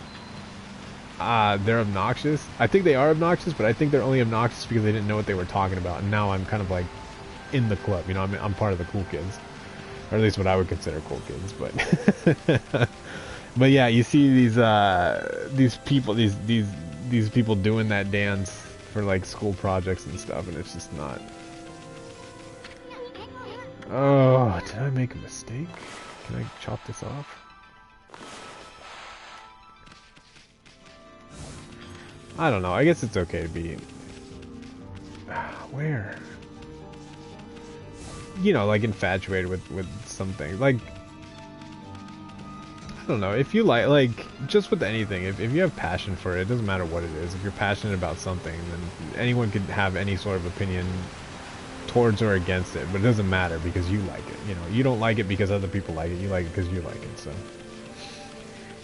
they're obnoxious. I think they are obnoxious, but I think they're only obnoxious because they didn't know what they were talking about, and now I'm kind of like in the club. You know, I'm part of the cool kids, or at least what I would consider cool kids. But but yeah, you see these people doing that dance for like school projects and stuff, and it's just not. Oh, did I make a mistake? Can I chop this off? I don't know. I guess it's okay to be. Where? You know, like infatuated with something. Like, I don't know. If you like just with anything, if you have passion for it, it doesn't matter what it is. If you're passionate about something, then anyone could have any sort of opinion towards or against it, but it doesn't matter because you like it. You know, you don't like it because other people like it. You like it because you like it. So,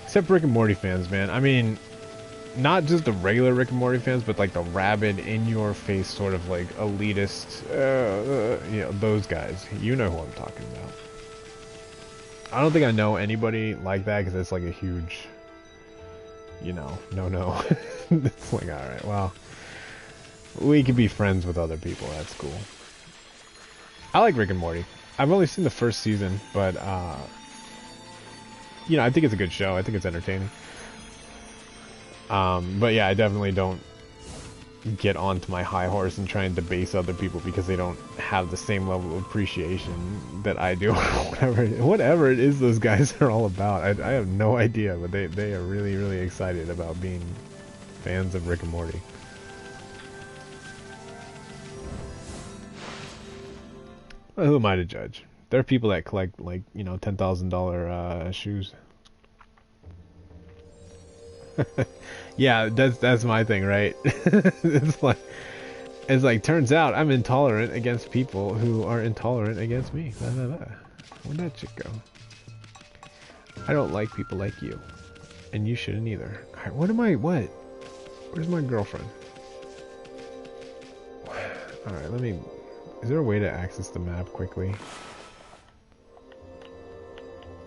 except Rick and Morty fans, man. I mean, not just the regular Rick and Morty fans, but like the rabid, in-your-face sort of like elitist, you know, those guys. You know who I'm talking about. I don't think I know anybody like that because it's like a huge, you know, no. It's like, alright, well, we could be friends with other people. That's cool. I like Rick and Morty. I've only seen the first season, but, you know, I think it's a good show. I think it's entertaining. But yeah, I definitely don't get onto my high horse and try and debase other people because they don't have the same level of appreciation that I do. Whatever it is those guys are all about. I have no idea, but they are really, really excited about being fans of Rick and Morty. Well, who am I to judge? There are people that collect, like, you know, $10,000 shoes. Yeah, that's my thing, right? It's like turns out I'm intolerant against people who are intolerant against me. Where'd that chick go? I don't like people like you, and you shouldn't either. Alright, what? Where's my girlfriend? Alright, is there a way to access the map quickly?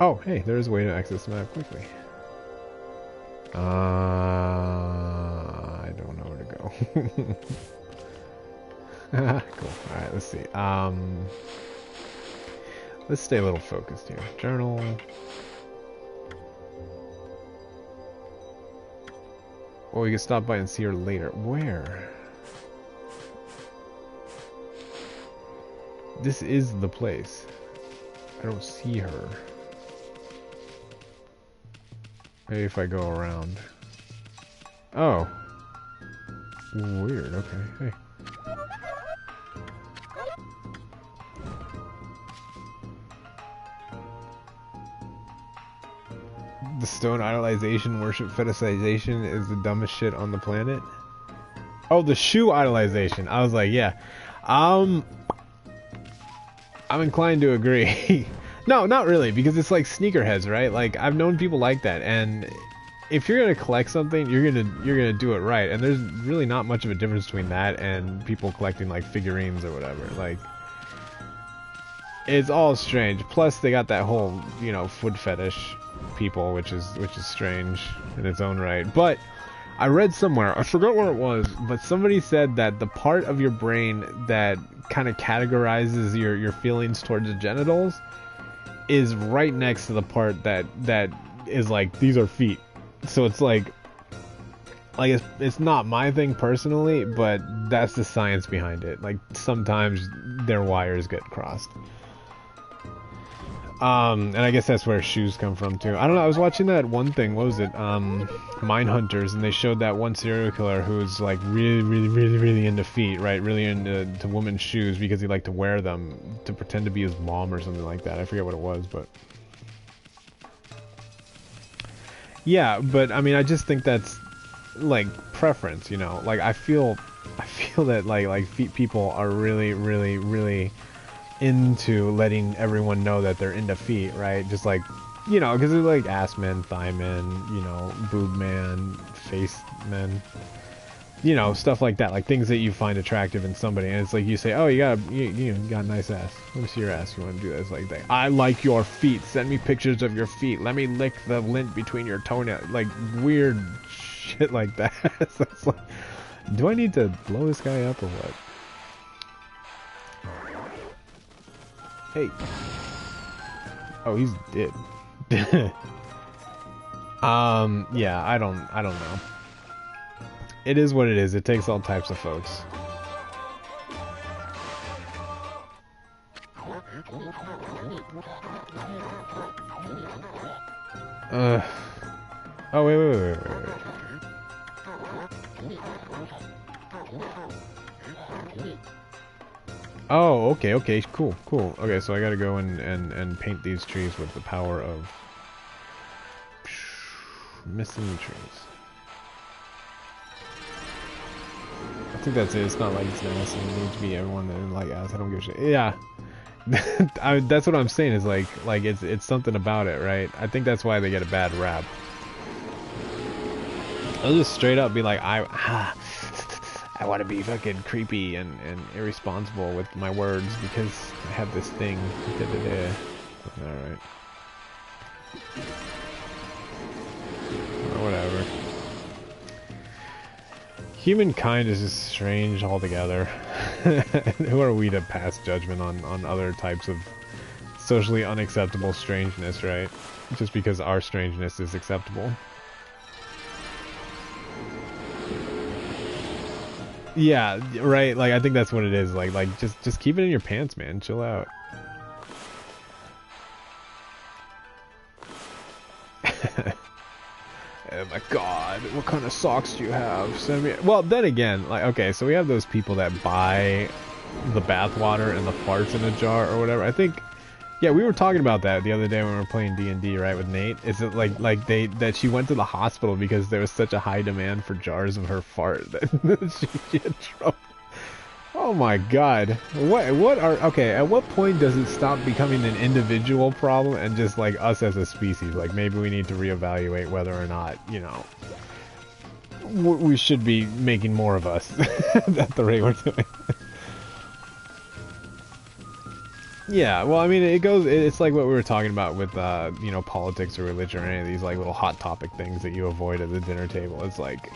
Oh, hey, there is a way to access the map quickly. I don't know where to go. Cool. Alright, let's see. Let's stay a little focused here. Journal. Well, we can stop by and see her later. Where? This is the place. I don't see her. Maybe if I go around. Oh. Weird, okay. Hey. The stone idolization, worship fetishization is the dumbest shit on the planet. Oh, the shoe idolization. I was like, yeah. I'm inclined to agree. No, not really, because it's like sneakerheads, right? Like, I've known people like that, and if you're gonna collect something, you're gonna do it right. And there's really not much of a difference between that and people collecting like figurines or whatever. Like, it's all strange. Plus, they got that whole, you know, foot fetish people, which is strange in its own right. But I read somewhere, I forgot where it was, but somebody said that the part of your brain that kind of categorizes your feelings towards the genitals is right next to the part that is like, these are feet. So it's like it's not my thing personally, but that's the science behind it. Like, sometimes their wires get crossed. And I guess that's where shoes come from too. I don't know, I was watching that one thing, what was it? Mindhunters, and they showed that one serial killer who's like really into feet, right? Really into women's shoes because he liked to wear them to pretend to be his mom or something like that. I forget what it was, but yeah, but I mean, I just think that's like preference, you know? Like I feel that like feet people are really into letting everyone know that they're into feet, right? Just like, you know, because they're like ass men, thigh men, you know, boob man, face men, you know, stuff like that, like things that you find attractive in somebody, and it's like you say, oh, you got a nice ass. Let me see your ass. You want to do this? Like, I like your feet. Send me pictures of your feet. Let me lick the lint between your toenails. Like weird shit like that. So it's like, do I need to blow this guy up or what? Hey. Oh, he's dead. Yeah, I don't know. It is what it is. It takes all types of folks. Oh, wait. Oh, okay, cool. Okay, so I gotta go and paint these trees with the power of missing the trees. I think that's it. It's not like it's nasty. It needs to be everyone that like ass. I don't give a shit. Yeah. That's what I'm saying is like it's something about it, right? I think that's why they get a bad rap. I'll just straight up be like, I want to be fucking creepy and irresponsible with my words because I have this thing. Alright. Or whatever. Humankind is just strange altogether. Who are we to pass judgment on other types of socially unacceptable strangeness, right? Just because our strangeness is acceptable. Yeah, right. Like I think that's what it is. Like just keep it in your pants, man. Chill out. Oh my god, what kind of socks do you have? Send me. Well, then again, like okay, so we have those people that buy the bathwater and the farts in a jar or whatever. I think, yeah, we were talking about that the other day when we were playing D&D, right, with Nate. Is it like that she went to the hospital because there was such a high demand for jars of her fart that she had trouble. Oh my god. Okay, at what point does it stop becoming an individual problem and just like us as a species? Like maybe we need to reevaluate whether or not, you know, we should be making more of us at the rate we're doing. Yeah, well, I mean, it's like what we were talking about with, you know, politics or religion or any of these, like, little hot topic things that you avoid at the dinner table. It's like,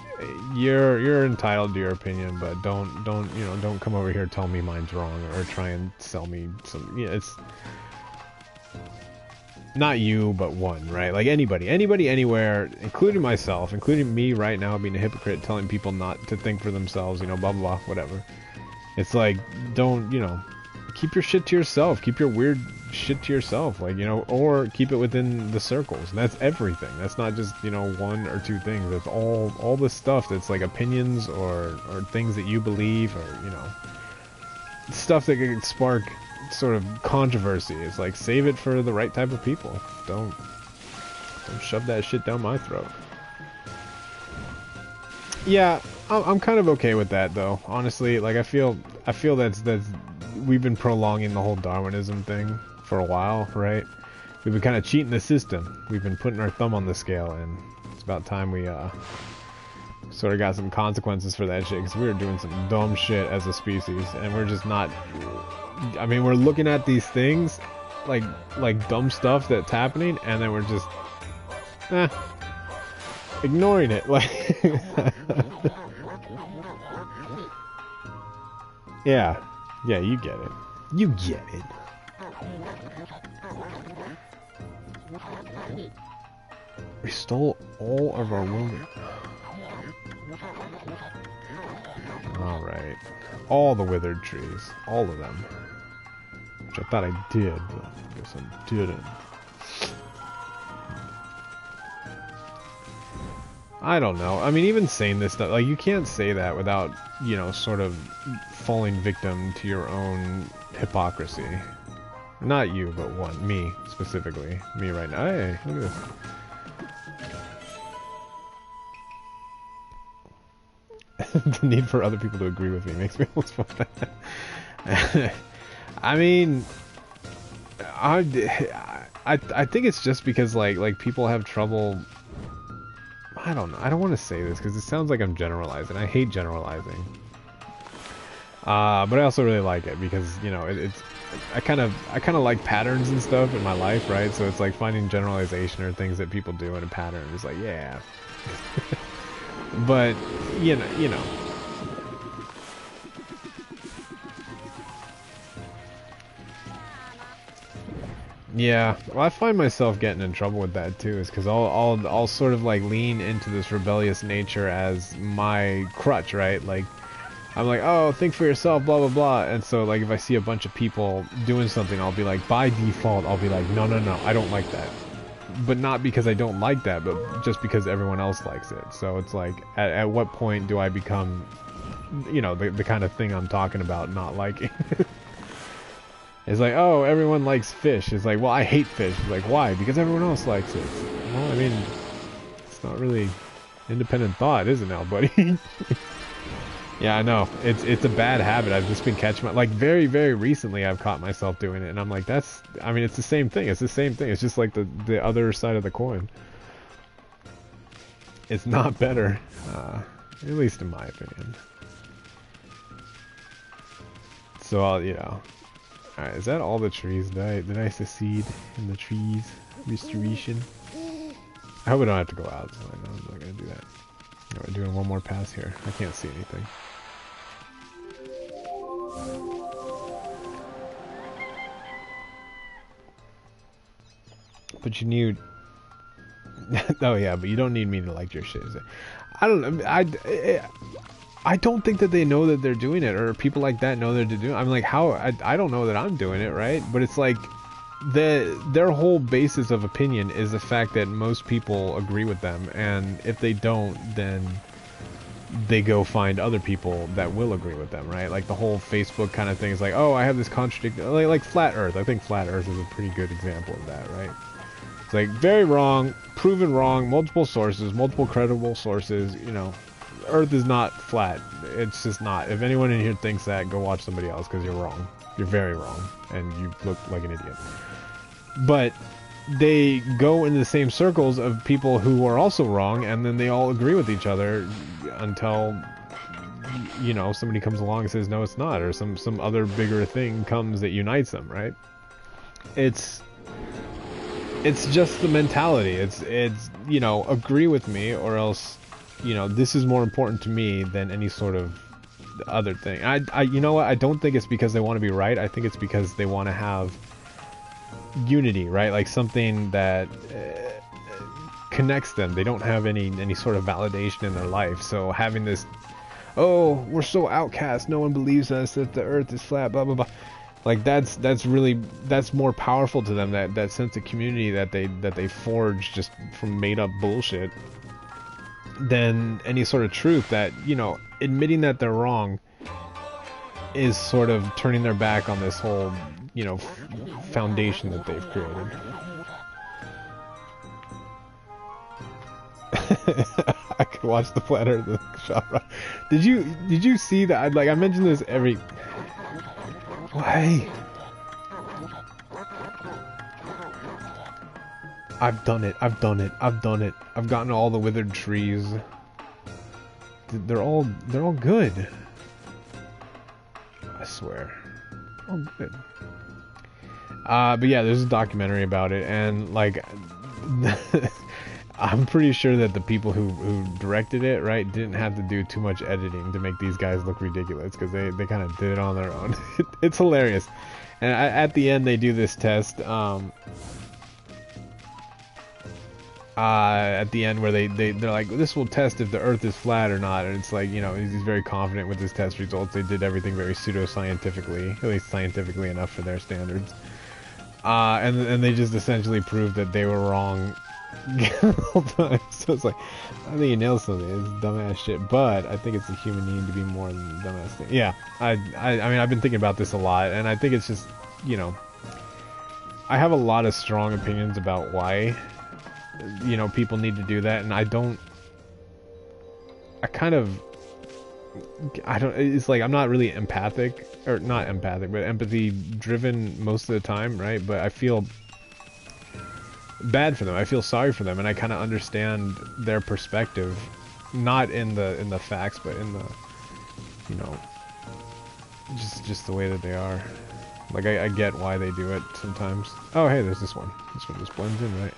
you're entitled to your opinion, but don't come over here telling me mine's wrong or try and sell me some, yeah, it's not you, but one, right? Like, anybody, anywhere, including myself, including me right now being a hypocrite, telling people not to think for themselves, you know, blah, blah, blah, whatever. It's like, don't, you know, keep your shit to yourself. Keep your weird shit to yourself, like, you know, or keep it within the circles. And that's everything. That's not just, you know, one or two things. That's all the stuff that's like opinions or things that you believe or, you know, stuff that could spark sort of controversy. It's like, save it for the right type of people. Don't shove that shit down my throat. Yeah, I'm kind of okay with that though. Honestly, like I feel that's we've been prolonging the whole Darwinism thing for a while, right? We've been kind of cheating the system. We've been putting our thumb on the scale, and it's about time we sort of got some consequences for that shit, because we were doing some dumb shit as a species, and we're just not. I mean, we're looking at these things like dumb stuff that's happening, and then we're just ignoring it, like. Yeah, you get it. You get it. We stole all of our wilderness. Alright. All the withered trees. All of them. which I thought I did, but I guess I didn't. I don't know. I mean, even saying this stuff, like, you can't say that without, you know, sort of falling victim to your own hypocrisy. Not you, but me, specifically. Me right now. Hey, look at this. The need for other people to agree with me makes me almost fun. I mean, I think it's just because, like people have trouble... I don't know. I don't want to say this because it sounds like I'm generalizing. I hate generalizing. But I also really like it because, you know, I kind of like patterns and stuff in my life, right? So it's like finding generalization or things that people do in a pattern is like, yeah. But you know. Yeah, well, I find myself getting in trouble with that too, is because I'll sort of like lean into this rebellious nature as my crutch, right? Like, I'm like, oh, think for yourself, blah blah blah, and so like if I see a bunch of people doing something, I'll be like, by default, I'll be like, no, I don't like that, but not because I don't like that, but just because everyone else likes it. So it's like, at what point do I become, you know, the kind of thing I'm talking about not liking? It's like, oh, everyone likes fish. It's like, well, I hate fish. It's like, why? Because everyone else likes it. Well, I mean, it's not really independent thought, is it now, buddy? Yeah, I know. It's a bad habit. I've just been catching my... Like, very, very recently, I've caught myself doing it. And I'm like, that's... I mean, it's the same thing. It's the same thing. It's just like the other side of the coin. It's not better. At least in my opinion. So, I'll, you know... Alright, is that all the trees? Did I succeed in the trees restoration? I hope I don't have to go out, so I know I'm not gonna do that. No, we're doing one more pass here. I can't see anything. But you need... Oh yeah, but you don't need me to like your shit. I don't know. I don't think that they know that they're doing it, or people like that know that they're doing it. I'm like, how? I don't know that I'm doing it, right? But it's like, their whole basis of opinion is the fact that most people agree with them, and if they don't, then they go find other people that will agree with them, right? Like the whole Facebook kind of thing is like, oh, I have this contradiction, like Flat Earth. I think Flat Earth is a pretty good example of that, right? It's like, very wrong, proven wrong, multiple sources, multiple credible sources, you know. Earth is not flat. It's just not. If anyone in here thinks that, go watch somebody else, because you're wrong. You're very wrong, and you look like an idiot. But they go in the same circles of people who are also wrong, and then they all agree with each other until, you know, somebody comes along and says, no, it's not, or some other bigger thing comes that unites them, right? It's just the mentality. It's you know, agree with me, or else, you know, this is more important to me than any sort of other thing. I you know what? I don't think it's because they want to be right. I think it's because they want to have unity, right? Like something that connects them. They don't have any sort of validation in their life. So having this, oh, we're so outcast, no one believes us that the earth is flat, blah blah blah. Like that's more powerful to them, that sense of community that they forge just from made up bullshit, than any sort of truth that, you know, admitting that they're wrong is sort of turning their back on this whole, you know, foundation that they've created. I could watch the Flat Earth shot. Did you see that? Like, I mention this every... Why? I've done it. I've gotten all the withered trees. They're all good. I swear. They're all good. But yeah, there's a documentary about it, and like, I'm pretty sure that the people who directed it, right, didn't have to do too much editing to make these guys look ridiculous, because they kind of did it on their own. It's hilarious. And at the end, they do this test. at the end where they're like, this will test if the Earth is flat or not, and it's like, you know, he's very confident with his test results. They did everything very pseudo-scientifically, at least scientifically enough for their standards. And they just essentially proved that they were wrong the whole time. So it's like, I think you nailed something. It's dumbass shit, but I think it's a human need to be more than a dumbass thing. Yeah, I mean, I've been thinking about this a lot, and I think it's just, you know, I have a lot of strong opinions about why, you know, people need to do that, and I don't, it's like, I'm not really empathic, or not empathic, but empathy driven most of the time, right? But I feel bad for them. I feel sorry for them, and I kind of understand their perspective, not in the facts, but in the, you know, just the way that they are. Like, I get why they do it sometimes. Oh, hey, there's this one. This one just blends in, right?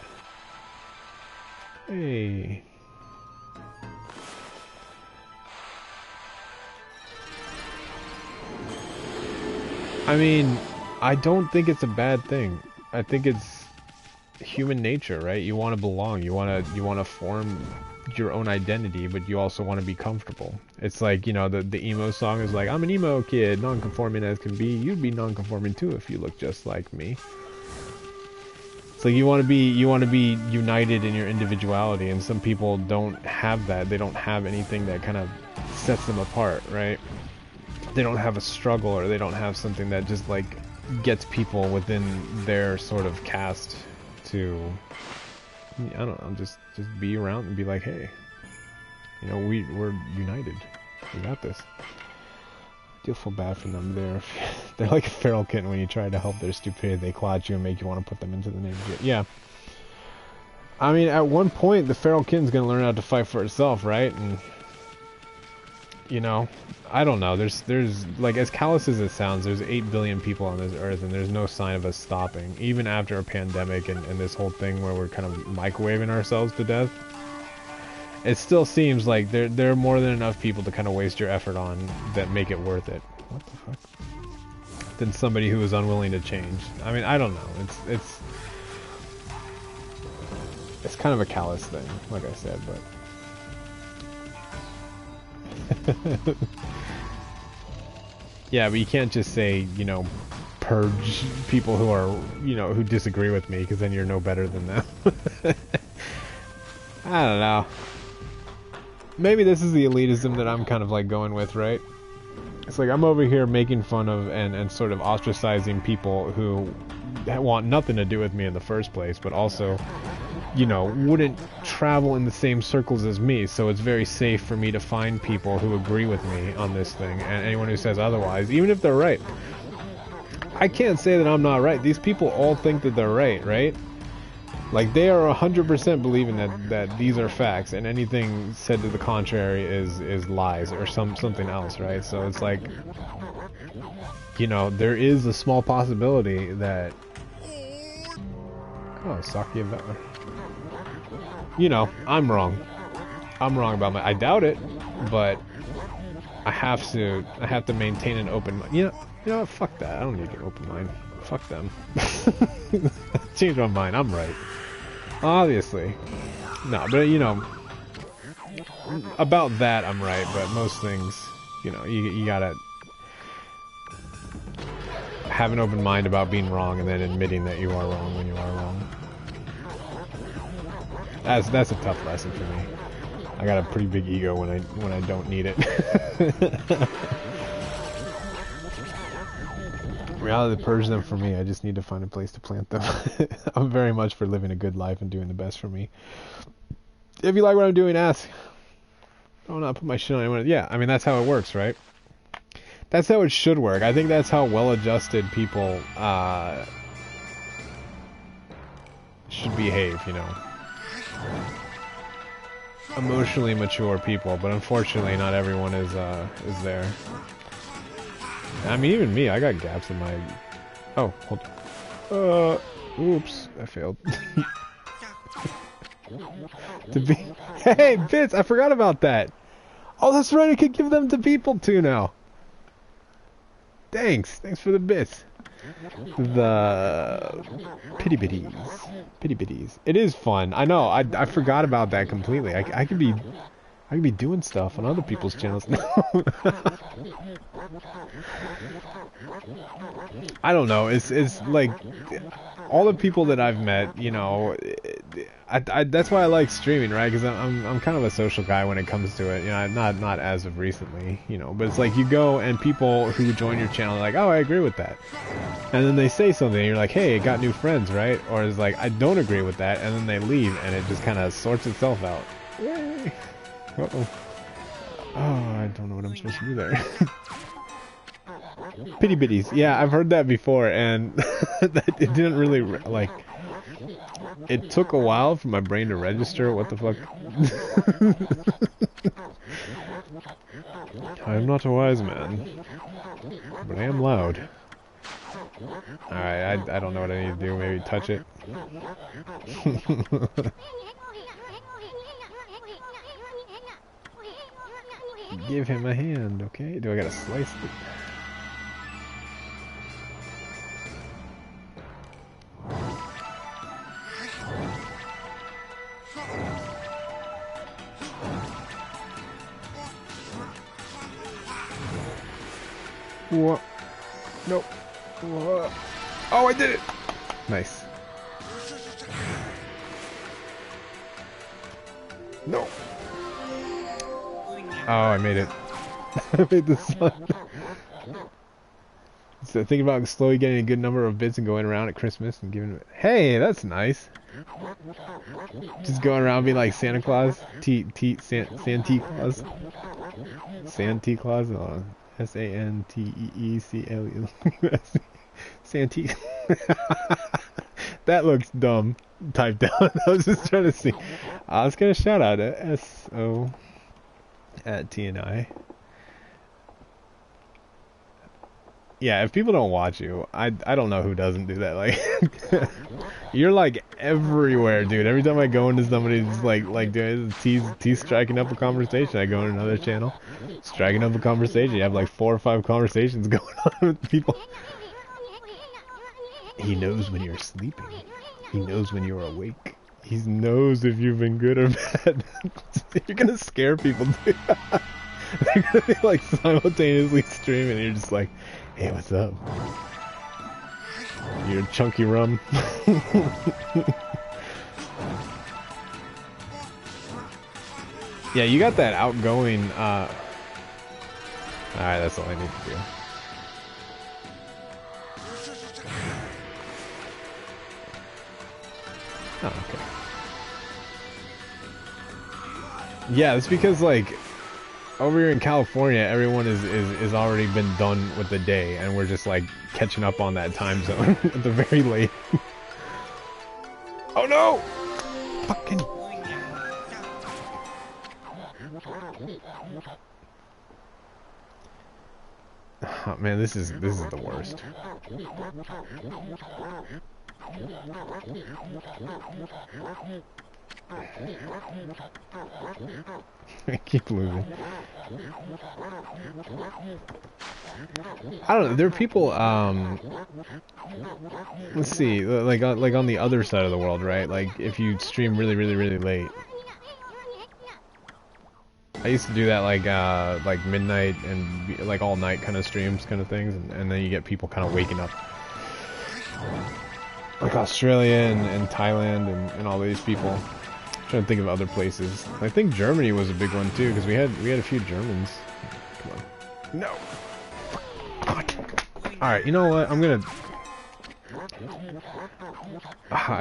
Hey. I mean, I don't think it's a bad thing. I think it's human nature, right? You want to belong. You want to form your own identity, but you also want to be comfortable. It's like, you know, the emo song is like, I'm an emo kid, non-conforming as can be. You'd be non-conforming too if you look just like me. It's like you want to be united in your individuality, and some people don't have that. They don't have anything that kind of sets them apart, right? They don't have a struggle, or they don't have something that just like gets people within their sort of caste to, I don't know, just be around and be like, hey, you know, we're united. We got this. I do feel bad for them. They're like a feral kitten. When you try to help their stupidity, they claw at you and make you want to put them into the neighborhood. Yeah. I mean, at one point, the feral kitten's gonna learn how to fight for itself, right? And, you know, I don't know. There's like, as callous as it sounds, there's 8 billion people on this earth, and there's no sign of us stopping. Even after a pandemic and this whole thing where we're kind of microwaving ourselves to death, it still seems like there are more than enough people to kind of waste your effort on that make it worth it. What the fuck? Than somebody who is unwilling to change. I mean, I don't know. It's kind of a callous thing, like I said, but. Yeah, but you can't just say, you know, purge people who are, you know, who disagree with me, because then you're no better than them. I don't know. Maybe this is the elitism that I'm kind of like going with, right? It's like I'm over here making fun of and sort of ostracizing people who want nothing to do with me in the first place, but also, you know, wouldn't travel in the same circles as me, so it's very safe for me to find people who agree with me on this thing, and anyone who says otherwise, even if they're right. I can't say that I'm not right. These people all think that they're right? Like, they are 100% believing that these are facts, and anything said to the contrary is lies, or something else, right? So it's like, you know, there is a small possibility that... Oh, Saki Vetler. You know, I'm wrong. I'm wrong about I doubt it, but I have to maintain an open mind. You know what? Fuck that. I don't need an open mind. Fuck them. Change my mind. I'm right. Obviously. No, but you know, about that I'm right, but most things, you know, you gotta have an open mind about being wrong, and then admitting that you are wrong when you are wrong. That's a tough lesson for me. I got a pretty big ego when I don't need it. Reality purge them for me. I just need to find a place to plant them. I'm very much for living a good life and doing the best for me. If you like what I'm doing, ask. Don't not put my shit on anyone. Yeah, I mean, that's how it works, right? That's how it should work. I think that's how well-adjusted people should behave, you know. Emotionally mature people, but unfortunately not everyone is there. I mean, even me, I got gaps in my... Oh, hold on. Oops, I failed. To be... Hey, bits, I forgot about that. Oh, that's right, I could give them to people too now. Thanks for the bits. The pity bitties. It is fun. I know. I forgot about that completely. I could be doing stuff on other people's channels now. I don't know. It's like all the people that I've met, you know, that's why I like streaming, right? Because I'm kind of a social guy when it comes to it. You know, not as of recently, you know, but it's like you go and people who join your channel are like, oh, I agree with that, and then they say something, and you're like, hey, got new friends, right? Or it's like, I don't agree with that, and then they leave, and it just kind of sorts itself out. Yay. Uh-oh. Oh, I don't know what I'm supposed to do there. Pity bitties. Yeah, I've heard that before, and that it didn't really, like, it took a while for my brain to register what the fuck. I am not a wise man, but I am loud. Alright, I don't know what I need to do. Maybe touch it. Give him a hand, okay? Do I gotta slice it? What? Nope. What? Oh, I did it! Nice. No. Oh, I made it. I made the sun. So think about slowly getting a good number of bits and going around at Christmas and giving it. Hey, that's nice. Just going around being like Santa Claus, Santa Claus, Santa Claus, SANTEECLE. Santa. That looks dumb. Typed down. I was just trying to see. I was gonna shout out at SO at TNI. Yeah, if people don't watch you, I don't know who doesn't do that. Like, you're like everywhere, dude. Every time I go into somebody's like doing T's striking up a conversation, I go in another channel, striking up a conversation. You have like 4 or 5 conversations going on with people. He knows when you're sleeping. He knows when you're awake. He knows if you've been good or bad. You're gonna scare people, dude. They're gonna be like simultaneously streaming, and you're just like, hey, what's up? You're chunky rum. Yeah, you got that outgoing, alright, that's all I need to do. Oh, okay. Yeah, it's because, like, over here in California, everyone is already been done with the day, and we're just, like, catching up on that time zone at the very late. Oh, no! Fucking... Oh, man, this is the worst. I keep losing. I don't know. There are people. Let's see. Like on the other side of the world, right? Like if you stream really late. I used to do that like midnight and like all night kind of streams, kind of things, and then you get people kind of waking up. Like Australia and Thailand and all these people. I'm trying to think of other places. I think Germany was a big one too, because we had a few Germans. Come on. No. Alright, you know what? I'm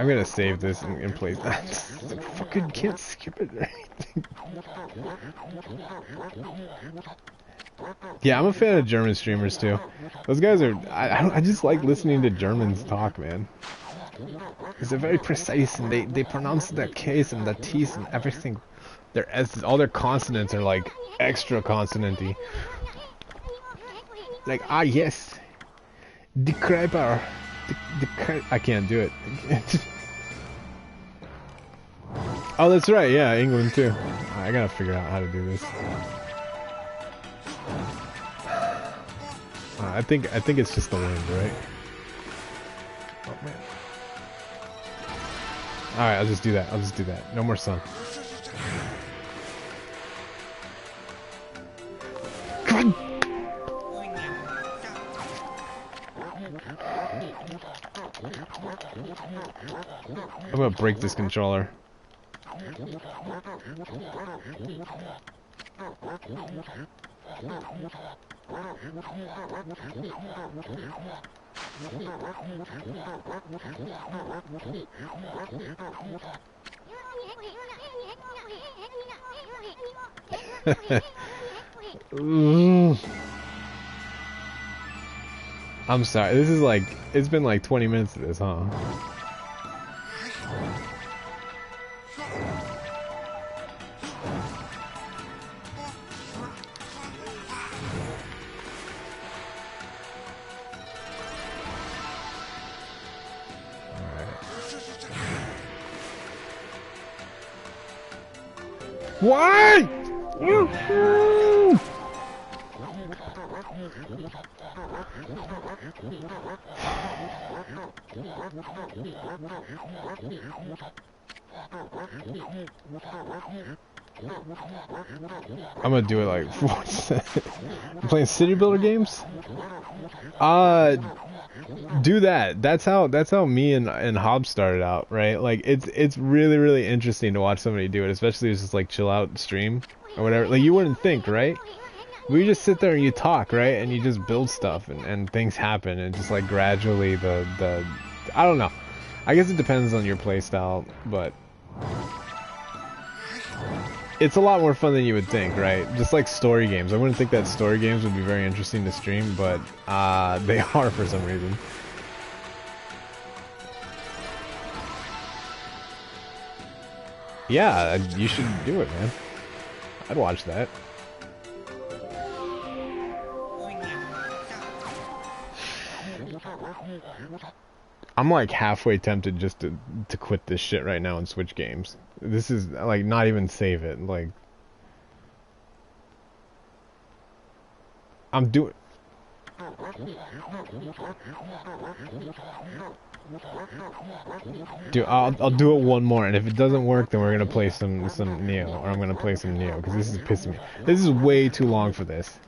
gonna save this in place. I fucking can't skip it or anything. Yeah, I'm a fan of German streamers too. Those guys are... I just like listening to Germans talk, man. They're very precise, and they pronounce their K's and their T's and everything. Their S's, all their consonants are like extra consonanty. Like, ah yes, the Kruiper, I can't do it. Oh, that's right. Yeah, England too. I gotta figure out how to do this. I think it's just the wind, right? Oh man. All right, I'll just do that. I'll just do that. No more sun. God. I'm gonna break this controller. I'm sorry. This is like, it's been like 20 minutes of this, huh? Why? I'm gonna do it like what's that? I'm playing city builder games. Do that. That's how me and Hobbs started out, right? Like it's really interesting to watch somebody do it, especially if it's just like chill out stream or whatever. Like you wouldn't think, right? We just sit there and you talk, right? And you just build stuff and things happen and just like gradually the I don't know. I guess it depends on your play style, but it's a lot more fun than you would think, right? Just like story games. I wouldn't think that story games would be very interesting to stream, but they are for some reason. Yeah, you should do it, man. I'd watch that. I'm like halfway tempted just to quit this shit right now and switch games. This is like not even save it. Like I'm doing. Dude, I'll do it one more, and if it doesn't work, then we're gonna play some Neo, or I'm gonna play some Neo because this is pissing me. This is way too long for this.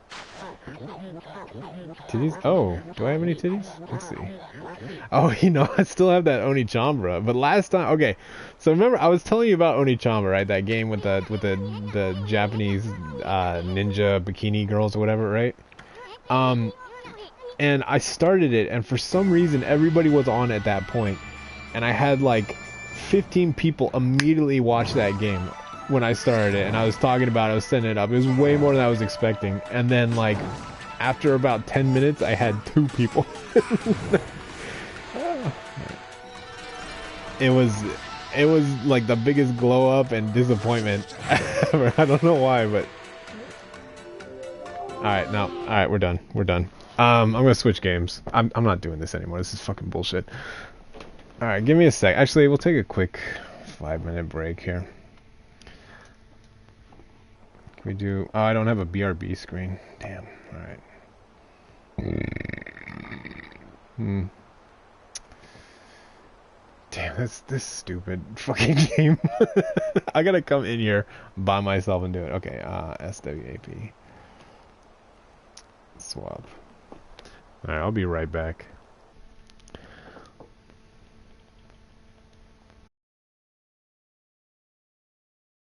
Titties? Oh, do I have any titties? Let's see. Oh, you know, I still have that Onichambra. But last time, okay. So remember, I was telling you about Onichambra, right? That game with the Japanese ninja bikini girls or whatever, right? And I started it, and for some reason, everybody was on at that point, and I had like 15 people immediately watch that game when I started it, and I was talking about it, I was setting it up. It was way more than I was expecting, and then like after about 10 minutes I had 2 people. it was like the biggest glow up and disappointment ever. I don't know why, but alright, we're done. I'm gonna switch games. I'm not doing this anymore. This is fucking bullshit. Alright, give me a sec. Actually, we'll take a quick 5-minute break here. We do. Oh, I don't have a BRB screen. Damn. All right. Damn, that's this stupid fucking game. I gotta come in here by myself and do it. Okay. SWAP. Swap. All right. I'll be right back.